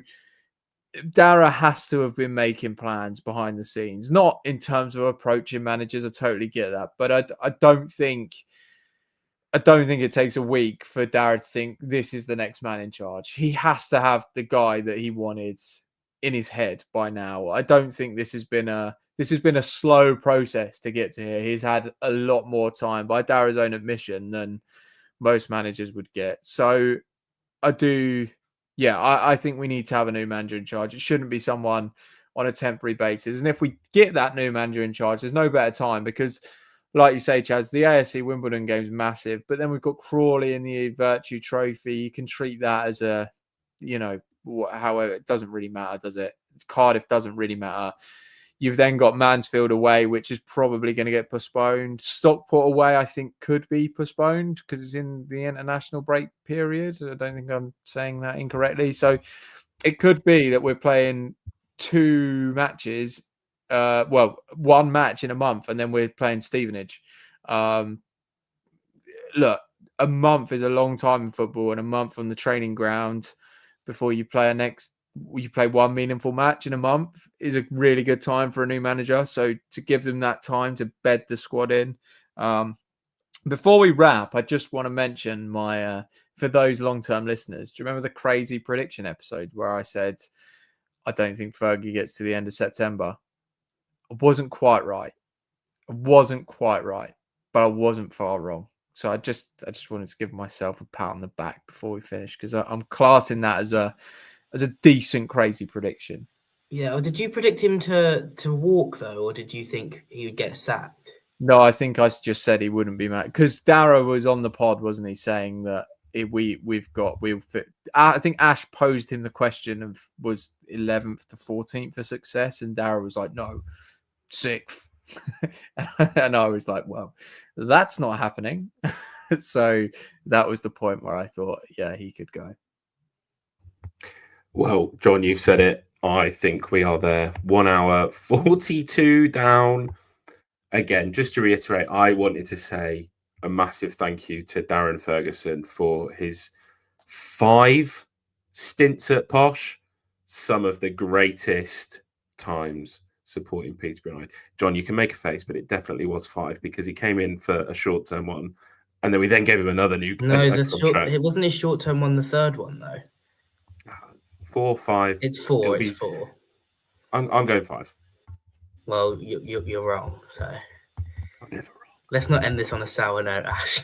Dara has to have been making plans behind the scenes, not in terms of approaching managers. I totally get that, but I don't think it takes a week for Dara to think this is the next man in charge. He has to have the guy that he wanted in his head by now. I don't think this has been a slow process to get to here. He's had a lot more time, by Dara's own admission, than most managers would get. So I think we need to have a new manager in charge. It shouldn't be someone on a temporary basis. And if we get that new manager in charge, there's no better time because, like you say, Chaz, the ASC Wimbledon game's massive, but then we've got Crawley in the Virtue Trophy. You can treat that as a, however, it doesn't really matter, does it? Cardiff doesn't really matter. You've then got Mansfield away, which is probably going to get postponed. Stockport away, I think, could be postponed because it's in the international break period. I don't think I'm saying that incorrectly. So it could be that we're playing 2 matches, one match in a month, and then we're playing Stevenage. Look, a month is a long time in football, and a month on the training ground before you play one meaningful match in a month is a really good time for a new manager. So to give them that time to bed the squad in. Before we wrap, I just want to mention my, for those long-term listeners, do you remember the crazy prediction episode where I said, I don't think Fergie gets to the end of September? I wasn't quite right, but I wasn't far wrong. So I just wanted to give myself a pat on the back before we finish, because I'm classing that as a decent crazy prediction. Yeah, or did you predict him to walk though, or did you think he would get sacked? No, I think I just said he wouldn't be mad because Dara was on the pod, wasn't he, saying that we'll fit. I think Ash posed him the question of was 11th to 14th for success, and Dara was like, no, 6th. And I was like, well, that's not happening. So that was the point where I thought, yeah, he could go. Well, John, you've said it. I think we are there. 1 hour 42 down. Again, just to reiterate, I wanted to say a massive thank you to Darren Ferguson for his 5 stints at Posh. Some of the greatest times supporting Peterborough. John, you can make a face, but it definitely was 5 because he came in for a short-term one, and then we then gave him another new contract. It wasn't his short-term one, the third one though. 4, 5. It's 4. It's 4. I'm going 5. Well, you're wrong. So I'm never wrong. Let's not end this on a sour note, Ash.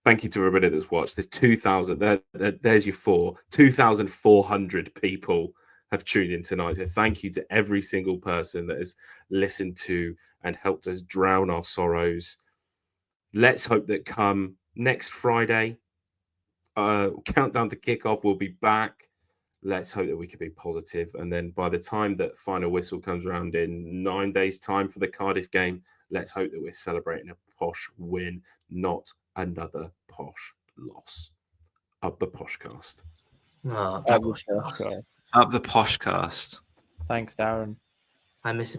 Thank you to everybody that's watched. There's 2,000. There's your 4. 2,400 people have tuned in tonight. So thank you to every single person that has listened to and helped us drown our sorrows. Let's hope that come next Friday, countdown to kickoff, we'll be back. Let's hope that we can be positive. And then by the time that final whistle comes around in 9 days' time for the Cardiff game, let's hope that we're celebrating a Posh win, not another Posh loss. Up the Poshcast. Oh, Up the Poshcast. Thanks, Darren. I miss him.